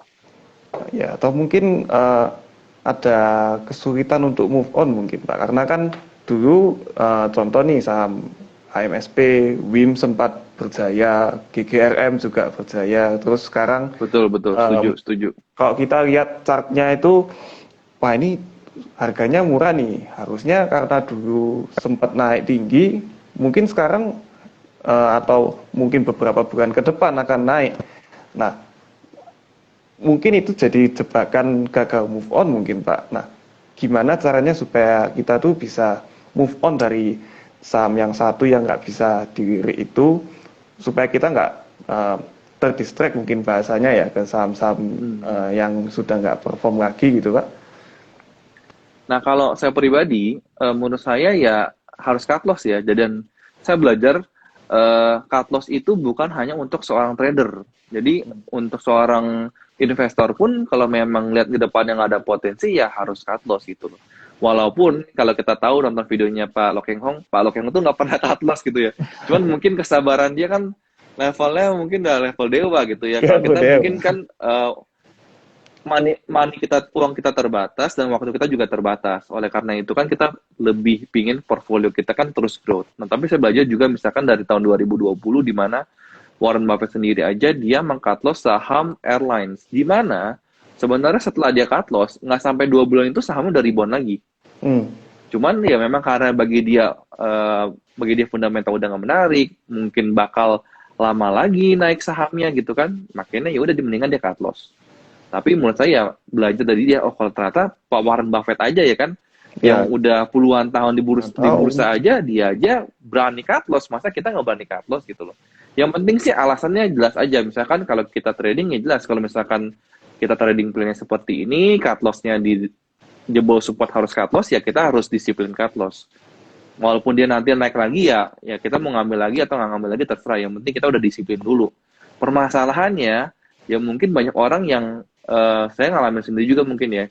Ya, atau mungkin ada kesulitan untuk move on mungkin Pak. Karena kan dulu contoh nih saham AMSP, WIM sempat berjaya, GGRM juga berjaya. Terus sekarang Betul, betul. em, Setuju, setuju. kalau kita lihat chartnya itu, wah ini harganya murah nih. Harusnya karena dulu sempat naik tinggi, mungkin sekarang atau mungkin beberapa bulan ke depan akan naik. Nah, mungkin itu jadi jebakan gagal move on mungkin Pak. Nah, gimana caranya supaya kita tuh bisa move on dari saham yang satu yang nggak bisa dilirik itu, supaya kita nggak terdistract mungkin bahasanya ya ke saham-saham Hmm. yang sudah nggak perform lagi gitu Pak. Nah, kalau saya pribadi, menurut saya ya harus cut loss ya. Dan saya belajar cut loss itu bukan hanya untuk seorang trader. Jadi untuk seorang investor pun kalau memang lihat ke depan yang ada potensi ya harus cut loss gitu loh. Walaupun kalau kita tahu nonton videonya Pak Lok Heng itu nggak pernah cut loss gitu ya. Cuman mungkin kesabaran dia kan levelnya mungkin udah level dewa gitu ya. Ya, Kalau kita model. mungkin kan uang kita terbatas dan waktu kita juga terbatas. Oleh karena itu kan kita lebih pingin portfolio kita kan terus growth. Nah, tapi saya belajar juga misalkan dari tahun 2020 di mana Warren Buffett sendiri aja dia meng-cut loss saham airlines, di mana sebenarnya setelah dia cut loss nggak sampai 2 bulan itu sahamnya udah rebound lagi. Hmm. Cuman ya memang karena bagi dia fundamental udah nggak menarik, mungkin bakal lama lagi naik sahamnya gitu kan, makanya ya udah mendingan dia cut loss. Tapi menurut saya belajar dari dia, oh kalau ternyata Pak Warren Buffett aja ya kan, yang Ya, udah puluhan tahun di tahu. bursa aja, dia aja berani cut loss, masa kita nggak berani cut loss gitu loh. Yang penting sih alasannya jelas aja, misalkan kalau kita trading ya jelas, kalau misalkan kita trading plannya seperti ini, cut lossnya di jebol support harus cut loss, ya kita harus disiplin cut loss. Walaupun dia nanti naik lagi ya kita mau ngambil lagi atau nggak ngambil lagi terserah. Yang penting kita udah disiplin dulu. Permasalahannya, ya mungkin banyak orang yang saya ngalamin sendiri juga mungkin ya.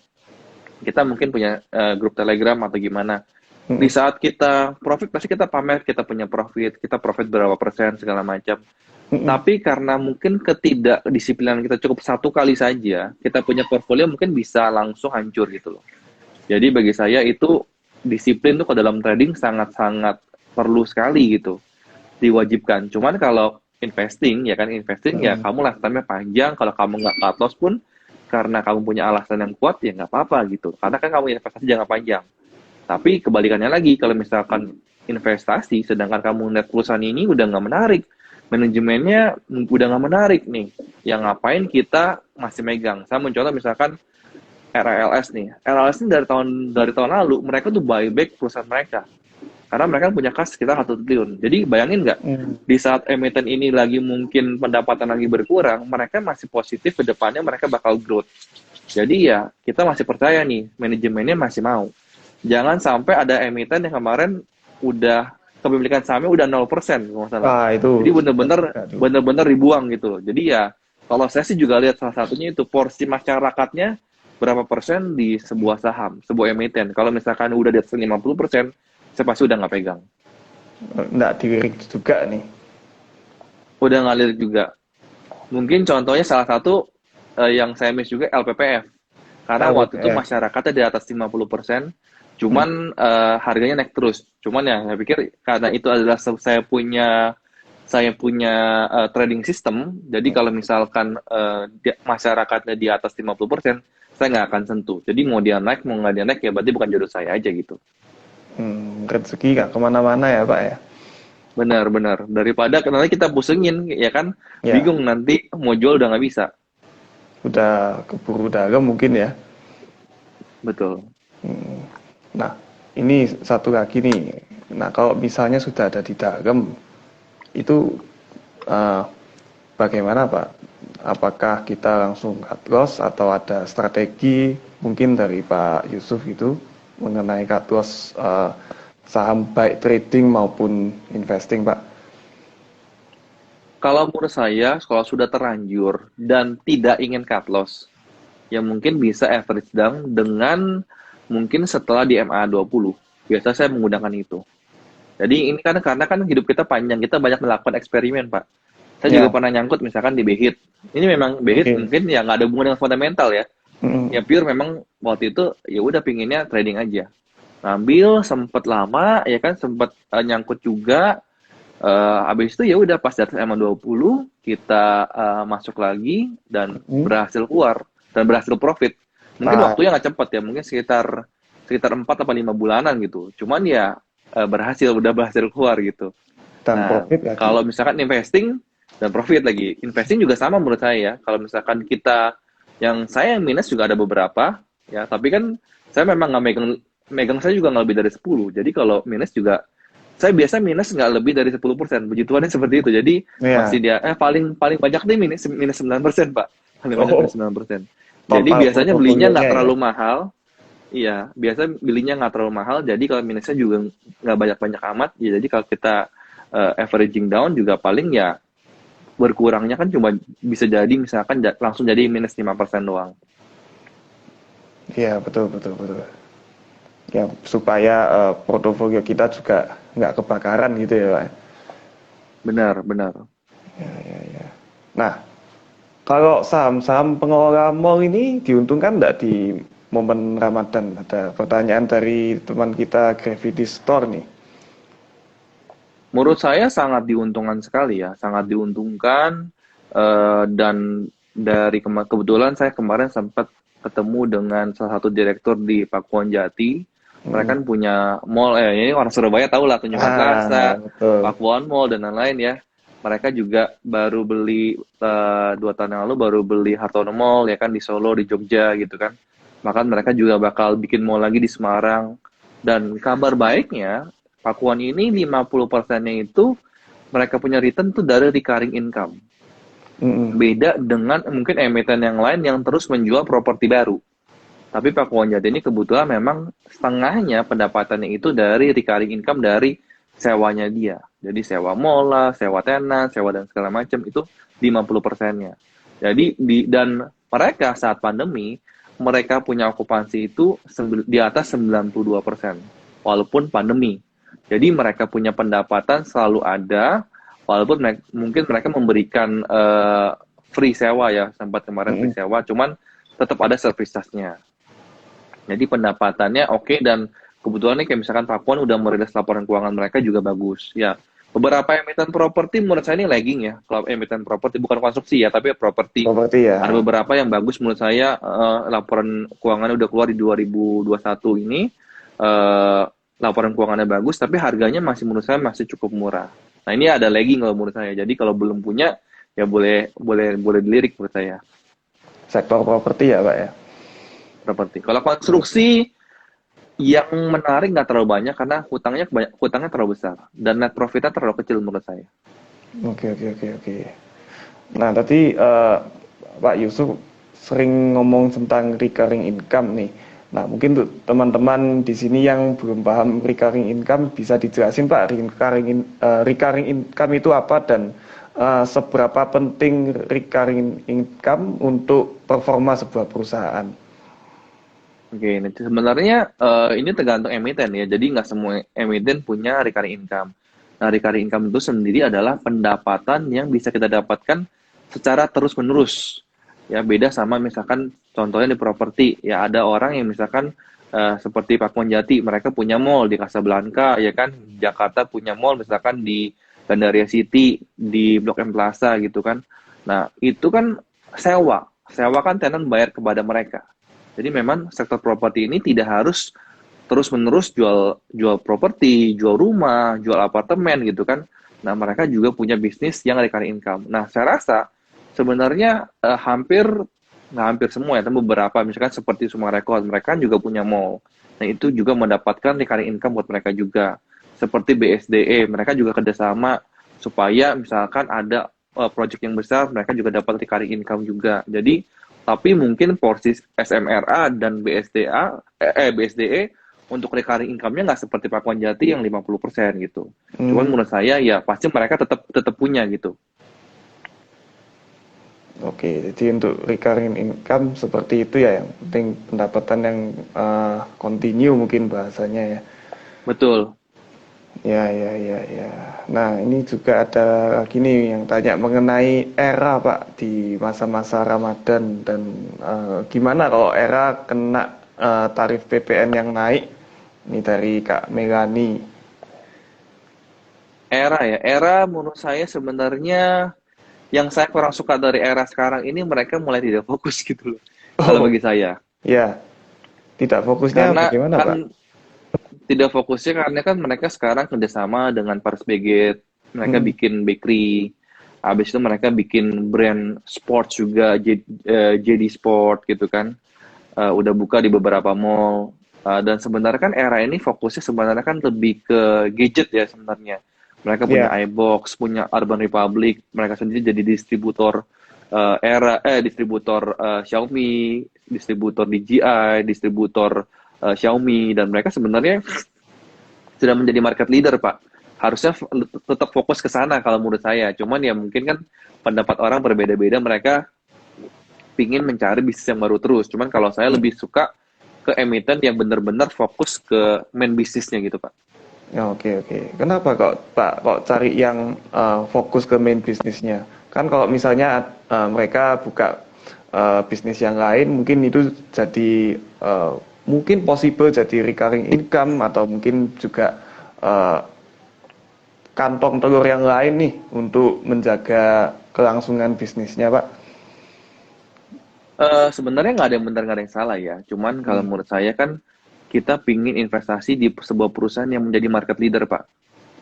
Kita mungkin punya grup Telegram atau gimana. Di Mm-mm. saat kita profit pasti kita pamer kita punya profit, kita profit berapa persen segala macam. Mm-mm. Tapi karena mungkin ketidakdisiplinan kita cukup satu kali saja, kita punya portfolio mungkin bisa langsung hancur gitu loh. Jadi bagi saya itu disiplin tuh ke dalam trading sangat-sangat perlu sekali gitu, diwajibkan. Cuman kalau investing ya kan investing ya Mm. kamu lifetime-nya panjang, kalau kamu nggak cut loss pun karena kamu punya alasan yang kuat ya nggak apa-apa gitu. Karena kan kamu investasi jangka panjang. Tapi kebalikannya lagi kalau misalkan investasi sedangkan kamu lihat perusahaan ini udah nggak menarik, manajemennya udah nggak menarik nih, yang ngapain kita masih megang. Saya mencontoh misalkan RLS nih. RLS ini dari tahun lalu mereka tuh buyback perusahaan mereka karena mereka punya kas sekitar 1 triliun. Jadi bayangin nggak Mm. di saat emiten ini lagi mungkin pendapatan lagi berkurang, mereka masih positif ke depannya mereka bakal growth. Jadi ya kita masih percaya nih manajemennya masih mau. Jangan sampai ada emiten yang kemarin udah kepemilikan sahamnya udah 0% kalau nggak salah. Ah, itu Jadi sempat bener-bener juga tuh. bener-bener dibuang gitu loh. Jadi ya kalau saya sih juga lihat salah satunya itu porsi masyarakatnya berapa persen di sebuah saham, sebuah emiten. Kalau misalkan udah di atas 50%, saya pasti udah nggak pegang. Nggak dilirik juga nih. Udah ngalir juga. Mungkin contohnya salah satu yang saya miss juga LPPF. Karena waktu itu LPPF. masyarakatnya di atas 50%, Mm. cuman harganya naik terus. Cuman ya saya pikir karena itu adalah saya punya trading system, jadi kalau misalkan masyarakatnya di atas 50%, saya nggak akan sentuh. Jadi mau dia naik, mau nggak dia naik, ya berarti bukan jodoh saya aja gitu. Rezeki nggak kemana-mana ya Pak ya. Benar-benar. Daripada nanti kita pusingin, ya kan? Ya, Bingung nanti mau jual udah nggak bisa. udah keburu dagang mungkin ya. Betul. Nah, ini satu lagi nih. Nah, kalau misalnya sudah ada di dalam, itu eh, bagaimana Pak? Apakah kita langsung cut loss atau ada strategi mungkin dari Pak Yusuf itu mengenai cut loss saham baik trading maupun investing Pak? Kalau menurut saya, kalau sudah terlanjur dan tidak ingin cut loss, ya mungkin bisa average down dengan mungkin setelah di MA20. Biasa saya menggunakan itu. Jadi ini kan karena kan hidup kita panjang, kita banyak melakukan eksperimen, Pak. Saya juga Ya, pernah nyangkut misalkan di BHIT. Ini memang BHIT oke. mungkin ya nggak ada hubungan dengan fundamental ya. Mm, Ya pure memang waktu itu ya udah pinginnya trading aja. Ngambil sempet lama ya kan sempet nyangkut juga. Habis itu ya udah pas di atas MA20 kita masuk lagi dan mm. berhasil keluar dan berhasil profit. Mungkin Nah, waktunya nggak cepat ya, mungkin sekitar sekitar 4 atau 5 bulanan gitu. Cuman ya udah berhasil keluar gitu. dan Nah, profit lagi. kalau misalkan investing dan profit lagi, investing juga sama menurut saya ya. Kalau misalkan saya yang minus juga ada beberapa, ya. Tapi kan saya memang nggak megang saya juga nggak lebih dari 10. Jadi kalau minus juga, saya biasa minus nggak lebih dari 10%. Begituannya seperti itu. Jadi masih Ya. dia, paling paling banyak deh minus minus 9%, Pak. Paling banyak minus Oh, 9%. Jadi total biasanya belinya nggak portofolionya ya. terlalu mahal. Iya, biasa belinya nggak terlalu mahal. Jadi kalau minusnya juga nggak banyak-banyak amat. Ya, jadi kalau kita averaging down juga paling ya berkurangnya kan cuma bisa jadi misalkan langsung jadi minus 5% doang. Iya, betul, betul, betul. Ya, supaya portofolio kita juga nggak kebakaran gitu ya, Pak. Benar, benar. Ya, ya, ya. Nah, kalau saham-saham pengelola mall ini diuntungkan nggak di momen Ramadan? Ada pertanyaan dari teman kita Gravity Store nih. Menurut saya sangat diuntungkan sekali ya, sangat diuntungkan. Dan dari kebetulan saya kemarin sempat ketemu dengan salah satu direktur di Pakuan Jati. Mereka Mm. kan punya mall, ini orang Surabaya tahu lah, Tunjungan Plaza, Betul. Pakuan Mall dan lain-lain ya. Mereka juga baru beli 2 tahun yang lalu baru beli Hartono Mall ya kan di Solo, di Jogja gitu kan. Bahkan mereka juga bakal bikin mall lagi di Semarang. Dan kabar baiknya, Pakuan ini 50%-nya itu mereka punya return tuh dari recurring income. Mm-mm. Beda dengan mungkin emiten yang lain yang terus menjual properti baru. Tapi Pakuan Jati ini kebetulan memang setengahnya pendapatannya itu dari recurring income dari sewanya dia. Jadi sewa mall lah, sewa tenan, sewa dan segala macam itu 50%-nya. Jadi dan mereka saat pandemi mereka punya okupansi itu di atas 92% walaupun pandemi. Jadi mereka punya pendapatan selalu ada walaupun mungkin mereka memberikan free sewa ya, sempat kemarin free Mm-mm. sewa, cuman tetap ada service charge-nya. Jadi pendapatannya oke, dan kebetulan nih kayak misalkan Pakuan udah merilis laporan keuangan mereka juga bagus. Ya, beberapa emiten properti menurut saya ini lagging ya. Kalau emiten properti bukan konstruksi ya, tapi properti. Properti Ada ya. beberapa yang bagus menurut saya, laporan keuangannya udah keluar di 2021 ini. eh, Laporan keuangannya bagus, tapi harganya masih menurut saya masih cukup murah. Nah, ini ada lagging kalau menurut saya. Jadi kalau belum punya ya boleh dilirik menurut saya Sektor properti ya, Pak ya. properti. Kalau konstruksi yang menarik nggak terlalu banyak karena hutangnya terlalu besar dan net profitnya terlalu kecil menurut saya. Oke, oke, oke, oke. Nah, tadi Pak Yusuf sering ngomong tentang recurring income nih. Nah, mungkin untuk teman-teman di sini yang belum paham recurring income bisa dijelasin Pak, recurring income itu apa dan seberapa penting recurring income untuk performa sebuah perusahaan. Oke, nah sebenarnya ini tergantung emiten ya. Jadi nggak semua emiten punya recurring income. Nah, recurring income itu sendiri adalah pendapatan yang bisa kita dapatkan secara terus-menerus. Ya, beda sama misalkan contohnya di properti. Ya, ada orang yang misalkan seperti Pakuan Jati, mereka punya mall di Casablanca, ya kan. Jakarta punya mall misalkan di Gandaria City, di Blok M Plaza gitu kan. Nah, itu kan sewa. Sewa kan tenan bayar kepada mereka. Jadi memang sektor properti ini tidak harus terus-menerus jual properti, jual rumah, jual apartemen gitu kan. Nah, mereka juga punya bisnis yang recurring income. Nah, saya rasa sebenarnya hampir semua ya, tapi beberapa misalkan seperti Suma Record, mereka kan juga punya mall. Nah, itu juga mendapatkan recurring income buat mereka juga. Seperti BSDE, mereka juga kerjasama supaya misalkan ada project yang besar, mereka juga dapat recurring income juga. Jadi tapi mungkin porsi SMRA dan BSDE untuk recurring income-nya nggak seperti Pakuan Jati yang 50% gitu. Cuman Hmm, menurut saya ya pasti mereka tetap punya gitu. oke, jadi untuk recurring income seperti itu ya, yang penting pendapatan yang continue mungkin bahasanya ya. Betul. Ya, ya, ya, ya. Nah, ini juga ada lagi nih yang tanya mengenai era, Pak, di masa-masa Ramadan dan gimana kalau era kena tarif PPN yang naik? Ini dari Kak Melani. Era menurut saya sebenarnya yang saya kurang suka dari era sekarang ini mereka mulai tidak fokus gitu loh. Kalau Oh, bagi saya. ya, tidak fokusnya Karena bagaimana, Pak? kan tidak fokusnya karena kan mereka sekarang kerjasama dengan Paris Baguette, mereka Hmm, bikin bakery, habis itu mereka bikin brand sport juga, JD Sport gitu kan. Udah buka di beberapa mall. Dan sebenarnya kan era ini fokusnya sebenarnya kan lebih ke gadget ya sebenarnya. Mereka punya ya. iBox, punya Urban Republic, mereka sendiri jadi distributor distributor Xiaomi, distributor DJI, distributor Xiaomi, dan mereka sebenarnya sudah menjadi market leader, Pak. Harusnya tetap fokus ke sana kalau menurut saya. Cuman ya mungkin kan pendapat orang berbeda-beda, mereka pingin mencari bisnis yang baru terus. Cuman kalau saya Hmm. lebih suka ke emiten yang benar-benar fokus ke main bisnisnya gitu, Pak. Ya, oke, oke. Kenapa kok Pak kok cari yang fokus ke main bisnisnya? Kan kalau misalnya mereka buka bisnis yang lain, mungkin itu jadi mungkin possible jadi recurring income atau mungkin juga eh, kantong telur yang lain nih untuk menjaga kelangsungan bisnisnya, Pak? Sebenarnya nggak ada yang benar, nggak ada yang salah ya. Cuman kalau Hmm. menurut saya kan kita pingin investasi di sebuah perusahaan yang menjadi market leader, Pak.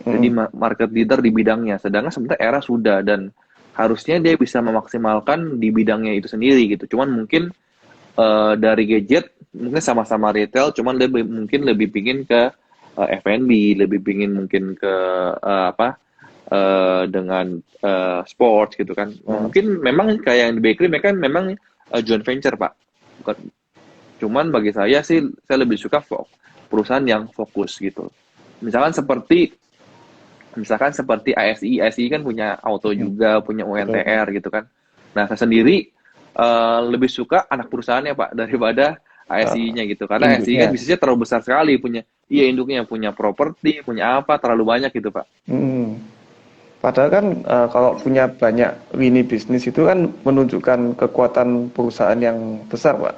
Jadi Hmm. market leader di bidangnya. Sedangkan sebenarnya era sudah dan harusnya dia bisa memaksimalkan di bidangnya itu sendiri gitu. Cuman mungkin dari gadget mungkin sama-sama retail, cuman mungkin lebih pingin ke F&B, lebih pingin mungkin ke apa dengan sports gitu kan. Hmm. Mungkin memang kayak yang di bakery mereka memang joint venture, Pak. Bukan, cuman bagi saya sih saya lebih suka perusahaan yang fokus gitu. Misalkan seperti ASI kan punya auto Hmm. juga, punya Betul. UNTR gitu kan. Nah, saya sendiri lebih suka anak perusahaannya, Pak, daripada Eh, ASI-nya gitu. Karena ASI kan induknya. bisnisnya terlalu besar sekali, punya iya induknya, punya properti, punya apa, terlalu banyak gitu, Pak. Hmm. Padahal kan kalau punya banyak lini bisnis itu kan menunjukkan kekuatan perusahaan yang besar, Pak.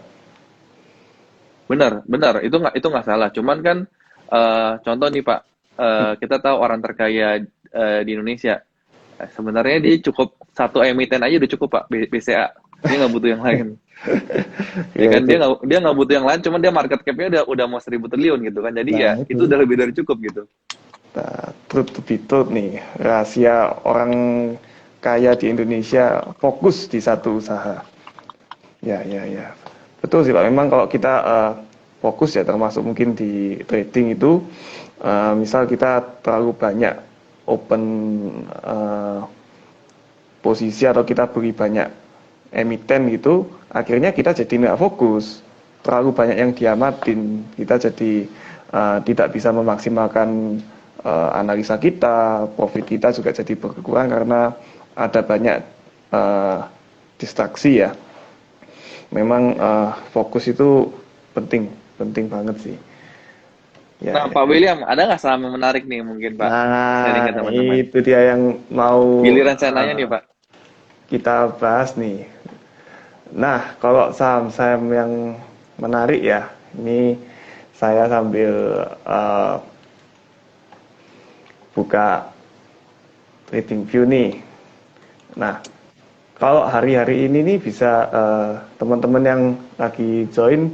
Benar, benar, itu nggak salah. Cuman kan contoh nih, Pak, kita tahu orang terkaya di Indonesia. Sebenarnya dia cukup satu emiten aja udah cukup, Pak, BCA. Dia nggak butuh yang lain. Ya Ya kan itu. dia nggak butuh yang lain, cuman dia market cap-nya udah mau 1.000 triliun gitu kan. Jadi ya Nah itu itu. udah lebih dari cukup gitu. Nah, truth to be told nih, rahasia orang kaya di Indonesia fokus di satu usaha. Ya, ya, ya. Betul sih Pak. Memang kalau kita fokus ya termasuk mungkin di trading itu, misal kita terlalu banyak open eh, posisi atau kita beli banyak emiten gitu, akhirnya kita jadi nggak fokus. Terlalu banyak yang diamatin, kita jadi tidak bisa memaksimalkan analisa kita, profit kita juga jadi berkurang karena ada banyak eh, distraksi ya. Memang fokus itu penting, penting banget sih. Ya, Nah, ya. Pak William, ada nggak salam menarik nih mungkin, Pak? Sharing Nah, ke teman-teman. itu dia yang mau Giliran saya nanya nih, uh, Pak. kita bahas nih. Nah, kalau saham-saham yang menarik ya, ini saya sambil uh, buka TradingView nih. Nah, kalau hari-hari ini nih bisa teman-teman yang lagi join,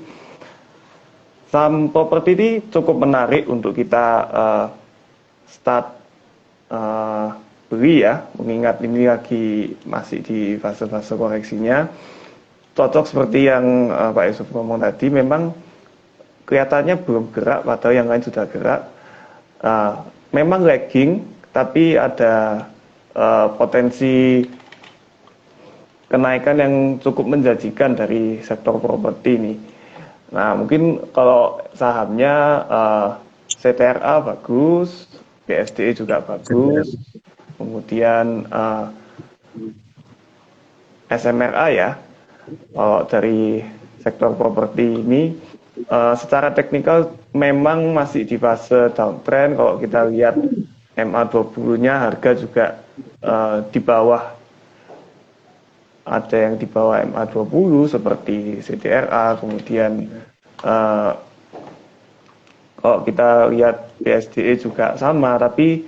saham properti ini cukup menarik untuk kita start uh, beli ya, mengingat ini lagi masih di fase-fase koreksinya. Cocok seperti yang Pak Yusuf ngomong tadi, memang kelihatannya belum gerak, padahal yang lain sudah gerak. Memang lagging, tapi ada potensi kenaikan yang cukup menjanjikan dari sektor properti ini. Nah, mungkin kalau sahamnya CTRA bagus, BSDE juga bagus, kemudian SMRA ya. Kalau dari sektor properti ini secara teknikal memang masih di fase downtrend. Kalau kita lihat MA20-nya harga juga di bawah, ada yang di bawah MA20 seperti CTRA, kemudian uh, kalau kita lihat BSDE juga sama, tapi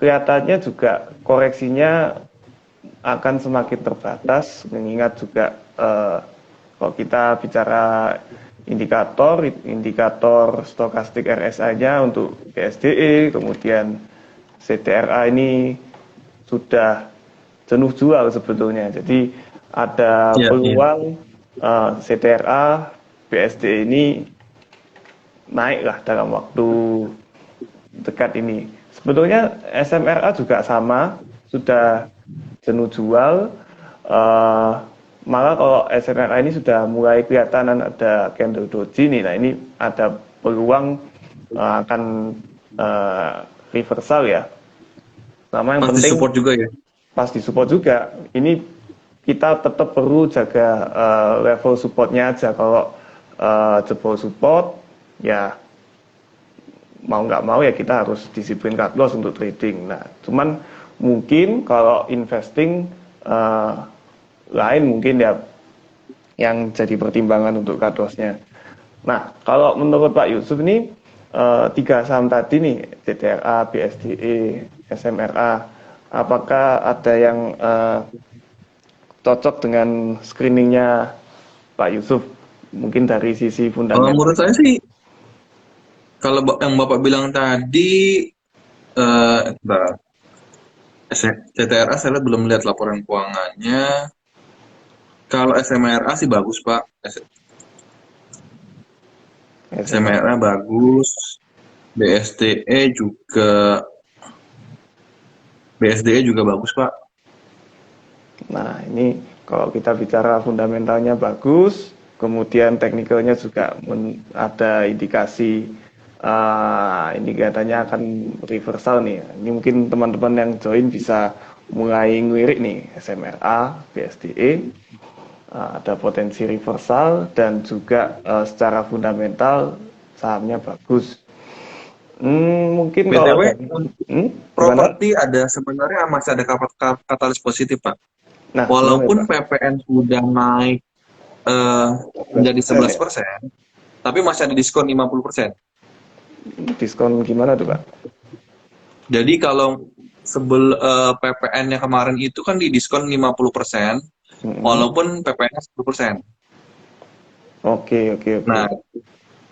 kelihatannya juga koreksinya akan semakin terbatas, mengingat juga kalau kita bicara indikator stokastik RSI-nya untuk BSDE, kemudian CTRA ini sudah jenuh jual sebetulnya. Jadi ada Iya, iya. peluang CTRA, BSD ini naik lah dalam waktu dekat ini. Sebetulnya SMRA juga sama, sudah jenuh jual. Uh, Malah kalau SMRA ini sudah mulai kelihatan ada candle doji nih. Nah ini ada peluang akan reversal ya. Sama yang Pasti penting support juga ya. pasti support juga. Ini kita tetap perlu jaga level supportnya aja. Kalau jebol support, ya mau nggak mau ya kita harus disiplin cut loss untuk trading. Nah, cuman mungkin kalau investing lain mungkin ya yang jadi pertimbangan untuk cut lossnya. Nah, kalau menurut Pak Yusuf ini tiga saham tadi nih, CTRA, BSDE, SMRA, apakah ada yang cocok dengan screeningnya Pak Yusuf? Mungkin dari sisi Kalau fundamental. menurut saya sih, kalau yang Bapak bilang tadi, bentar. CTRA saya lihat belum lihat laporan keuangannya. Kalau SMRA sih bagus, Pak. SMRA. SMRA bagus. BSDE juga BSDE juga bagus, Pak. Nah, ini kalau kita bicara fundamentalnya bagus, kemudian teknikalnya juga ada indikasi ini katanya akan reversal nih. Ini mungkin teman-teman yang join bisa mulai ngelirik nih SMRA, BSDE, ada potensi reversal dan juga secara fundamental sahamnya bagus. Mungkin kalau BTW, gimana? properti ada sebenarnya masih ada katalis positif, Pak. Nah, gimana Walaupun Pak? PPN sudah naik menjadi 11% 11%, ya? tapi masih ada diskon 50%. Diskon gimana tuh Pak? Jadi kalau PPN-nya kemarin itu kan didiskon 50%, walaupun PPN-nya 10%. Oke, oke, oke.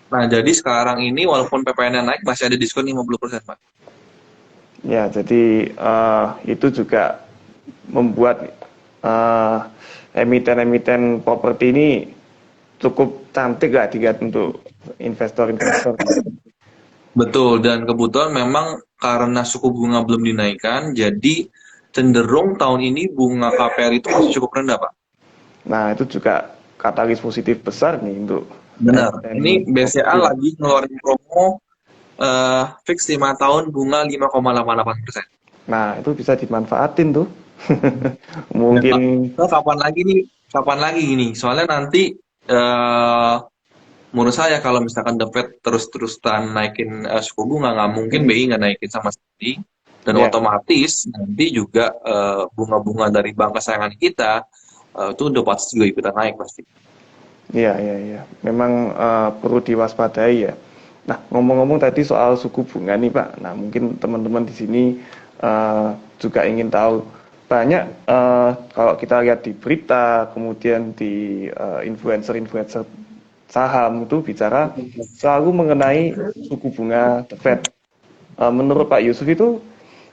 Nah, jadi sekarang ini walaupun PPN-nya naik masih ada diskon 50%, Pak. Ya, jadi itu juga membuat emiten-emiten properti ini cukup cantik lah dilihat untuk investor-investor. Betul, dan kebetulan memang karena suku bunga belum dinaikkan, jadi cenderung tahun ini bunga KPR itu masih cukup rendah, Pak. Nah, itu juga katalis positif besar nih untuk Benar. emiten Ini BCA properti. lagi ngeluarin promo fix 5 tahun bunga 5,88%. Nah, itu bisa dimanfaatin tuh. Mungkin Nah, kapan lagi gini? Soalnya nanti menurut saya kalau misalkan The Fed terus-terusan naikin suku bunga, nggak mungkin BI nggak naikin sama sekali. Dan ya, otomatis nanti juga bunga-bunga dari bank kesayangan kita itu udah pasti juga ikutan naik pasti. iya, iya, iya. Memang perlu diwaspadai ya. Nah, ngomong-ngomong tadi soal suku bunga nih Pak. Nah, mungkin teman-teman di sini juga ingin tahu banyak kalau kita lihat di berita, kemudian di influencer-influencer saham itu bicara selalu mengenai suku bunga The Fed. Menurut Pak Yusuf itu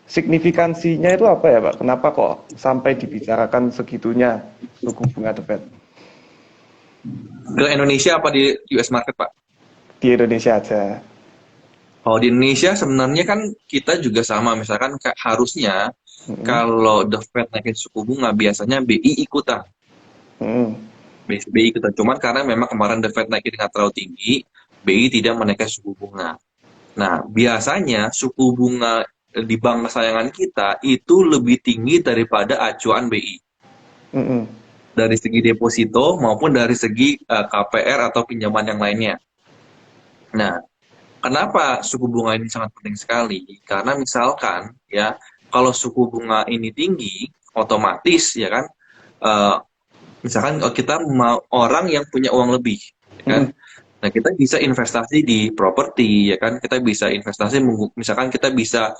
signifikansinya itu apa ya Pak? Kenapa kok sampai dibicarakan segitunya suku bunga The Fed? Ke Indonesia apa di US market, Pak? Di Indonesia aja. Kalau di Indonesia sebenarnya kan kita juga sama, misalkan harusnya kalau The Fed naikin suku bunga biasanya BI ikutan. BI ikutan, cuman karena memang kemarin The Fed naikin dengan terlalu tinggi, BI tidak menaikkan suku bunga. Nah, biasanya suku bunga di bank kesayangan kita itu lebih tinggi daripada acuan BI. Dari segi deposito maupun dari segi KPR atau pinjaman yang lainnya. Nah, kenapa suku bunga ini sangat penting sekali? Karena misalkan ya, kalau suku bunga ini tinggi, otomatis ya kan, misalkan kita mau orang yang punya uang lebih, ya kan? Nah, kita bisa investasi di properti, ya kan? Kita bisa investasi, misalkan kita bisa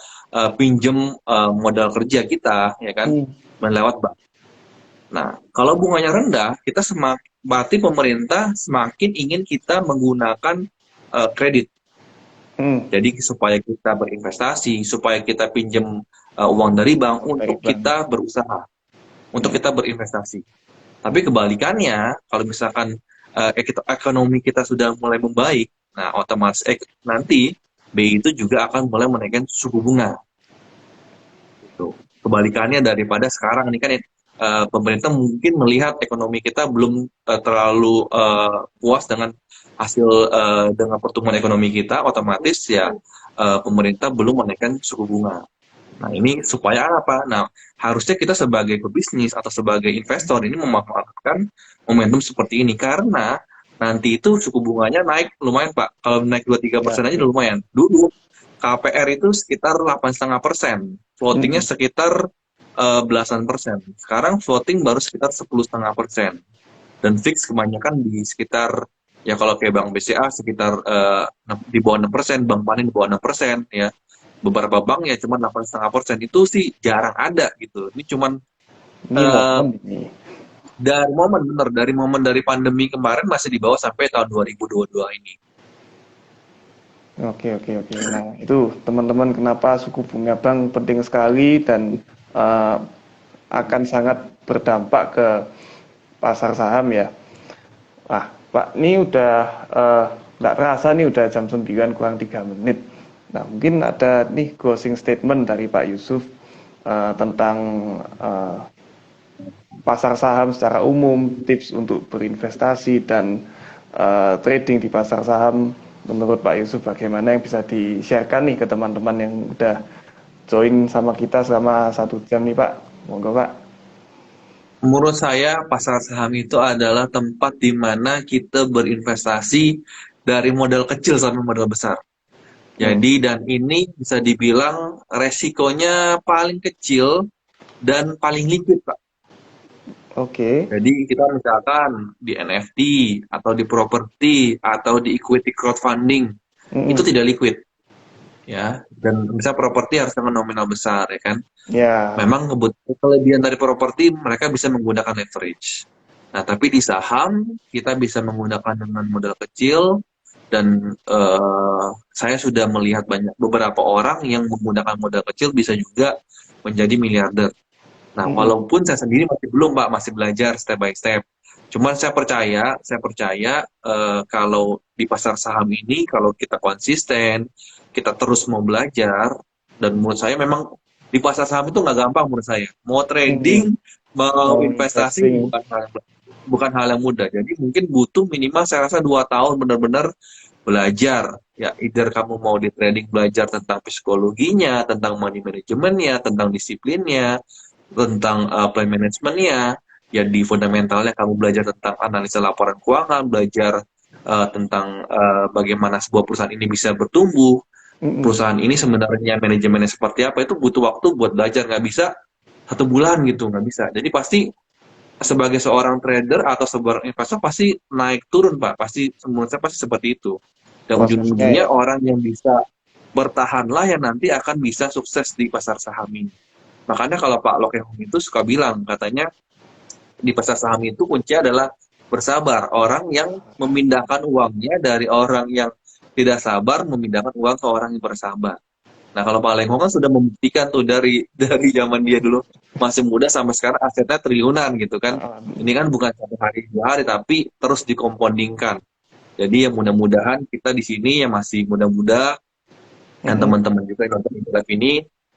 pinjem modal kerja kita, ya kan? Lewat bank. Nah, kalau bunganya rendah, kita berarti pemerintah semakin ingin kita menggunakan kredit. Jadi supaya kita berinvestasi, supaya kita pinjam uang dari bank untuk kita berusaha, untuk kita berinvestasi. Tapi kebalikannya, kalau misalkan ekonomi kita sudah mulai membaik, nah otomatis nanti BI itu juga akan mulai menaikkan suku bunga. Gitu. Kebalikannya daripada sekarang ini kan pemerintah mungkin melihat ekonomi kita belum terlalu puas dengan hasil dengan pertumbuhan ekonomi kita, otomatis ya pemerintah belum menaikkan suku bunga. Nah, ini supaya apa? Nah, harusnya kita sebagai pebisnis atau sebagai investor ini memanfaatkan momentum seperti ini, karena nanti itu suku bunganya naik lumayan, Pak. Kalau naik 2-3% aja udah lumayan. Dulu KPR itu sekitar 8,5%, floatingnya sekitar belasan persen. Sekarang floating baru sekitar 10,5%, dan fix kebanyakan di sekitar Ya kalau kayak Bank BCA sekitar di bawah 6%, Bank Panin di bawah 6%, ya. Beberapa bank ya cuma 8,5%. Itu sih jarang ada gitu. Ini cuman Ini eh, momen ini. dari momen dari pandemi kemarin masih di bawah sampai tahun 2022 ini. Oke, oke, oke. Nah, itu teman-teman kenapa suku bunga bank penting sekali dan eh, akan sangat berdampak ke pasar saham ya. Ah, Pak, ini udah nggak terasa nih udah jam 9 kurang 3 menit. Nah, mungkin ada nih closing statement dari Pak Yusuf tentang eh, pasar saham secara umum, tips untuk berinvestasi dan trading di pasar saham. Menurut Pak Yusuf bagaimana yang bisa di-sharekan nih ke teman-teman yang udah join sama kita selama 1 jam nih Pak. Monggo Pak. Menurut saya pasar saham itu adalah tempat di mana kita berinvestasi dari modal kecil sampai modal besar. Hmm. Jadi dan ini bisa dibilang resikonya paling kecil dan paling liquid, Pak. Oke. Jadi kita misalkan di NFT atau di properti atau di equity crowdfunding itu Mm-mm. tidak liquid, ya. Dan bisa properti harus dengan nominal besar, ya kan. Ya. Memang kelebihan dari properti mereka bisa menggunakan leverage. Nah, tapi di saham kita bisa menggunakan dengan modal kecil dan saya sudah melihat beberapa orang yang menggunakan modal kecil bisa juga menjadi miliarder. Nah, Mm-mm. walaupun saya sendiri masih belum, Pak, masih belajar step by step. Cuman saya percaya kalau di pasar saham ini kalau kita konsisten, kita terus mau belajar, dan menurut saya memang di pasar saham itu nggak gampang menurut saya. Mau Mm-mm. trading, mau Mau investasi investing. bukan hal yang mudah. Jadi mungkin butuh minimal saya rasa 2 tahun benar-benar belajar. Ya, either kamu mau di trading belajar tentang psikologinya, tentang money managementnya, tentang disiplinnya, tentang plan manajemennya, ya di fundamentalnya kamu belajar tentang analisa laporan keuangan, belajar tentang bagaimana sebuah perusahaan ini bisa bertumbuh, Mm-mm. perusahaan ini sebenarnya manajemennya seperti apa, itu butuh waktu buat belajar, nggak bisa 1 bulan gitu, nggak bisa. Jadi pasti sebagai seorang trader atau seorang investor pasti naik turun, Pak, pasti menurut saya pasti seperti itu. Dan Prosesnya ujung-ujungnya ya. orang yang bisa bertahanlah yang nanti akan bisa sukses di pasar saham ini. Makanya kalau Pak Lokehong itu suka bilang, katanya di pasar saham itu kunci adalah bersabar. Orang yang memindahkan uangnya dari orang yang tidak sabar memindahkan uang ke orang yang bersabar. Nah, kalau Pak Lengkong kan sudah membuktikan tuh dari zaman dia dulu masih muda sampai sekarang asetnya triliunan gitu kan. Ini kan bukan 1 hari 2 hari tapi terus dikompondingkan. Jadi ya mudah-mudahan kita di sini yang masih muda-muda dan Mm-mm. teman-teman juga yang nonton live ini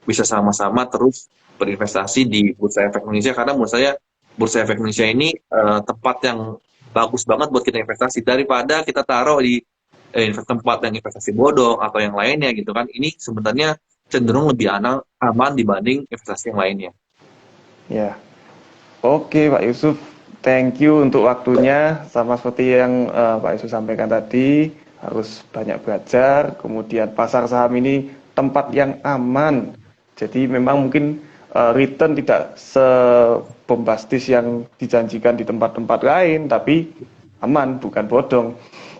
bisa sama-sama terus berinvestasi di Bursa Efek Indonesia, karena menurut saya Bursa Efek Indonesia ini tempat yang bagus banget buat kita investasi daripada kita taruh di tempat yang investasi bodong atau yang lainnya gitu kan. Ini sebenarnya cenderung lebih aman dibanding investasi yang lainnya. Ya. Oke, Pak Yusuf. Thank you untuk waktunya. Sama seperti yang Pak Yusuf sampaikan tadi, harus banyak belajar. Kemudian pasar saham ini tempat yang aman. Jadi memang mungkin return tidak sebombastis yang dijanjikan di tempat-tempat lain, tapi aman, bukan bodong.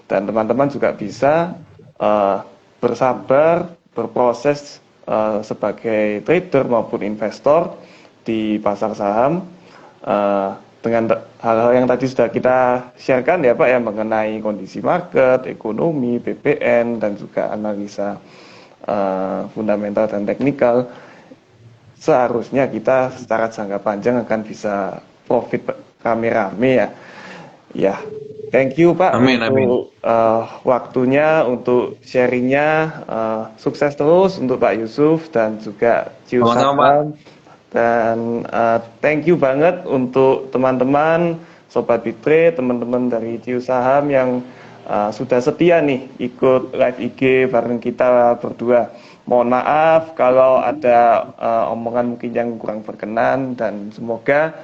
Dan teman-teman juga bisa eh, bersabar, berproses sebagai trader maupun investor di pasar saham dengan hal-hal yang tadi sudah kita sharekan ya Pak ya, mengenai kondisi market, ekonomi, BPN dan juga analisa fundamental dan teknikal. Seharusnya kita secara jangka panjang akan bisa profit rame-rame ya. Ya, thank you Pak Amin, amin. untuk waktunya, untuk sharingnya. Sukses terus untuk Pak Yusuf dan juga Ciu Sama-sama, Pak. Saham. Dan thank you banget untuk teman-teman Sobat Bitrade, teman-teman dari Ciu Saham yang sudah setia nih ikut live IG bareng kita berdua. Mohon maaf kalau ada omongan mungkin yang kurang berkenan, dan semoga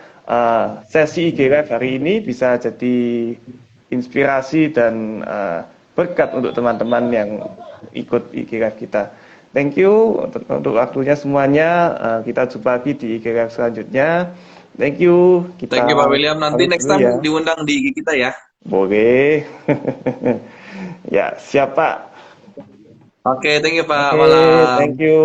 sesi IG Live hari ini bisa jadi inspirasi dan berkat untuk teman-teman yang ikut IG Live kita. Thank you untuk waktunya semuanya. Kita jumpa lagi di IG Live selanjutnya. Thank you. Kita Thank you Pak William. Nanti pamit next dulu time ya. diundang di IG kita ya. Boleh. Ya, siap Pak. Oke, thank you Pak. Oke, Malam. thank you.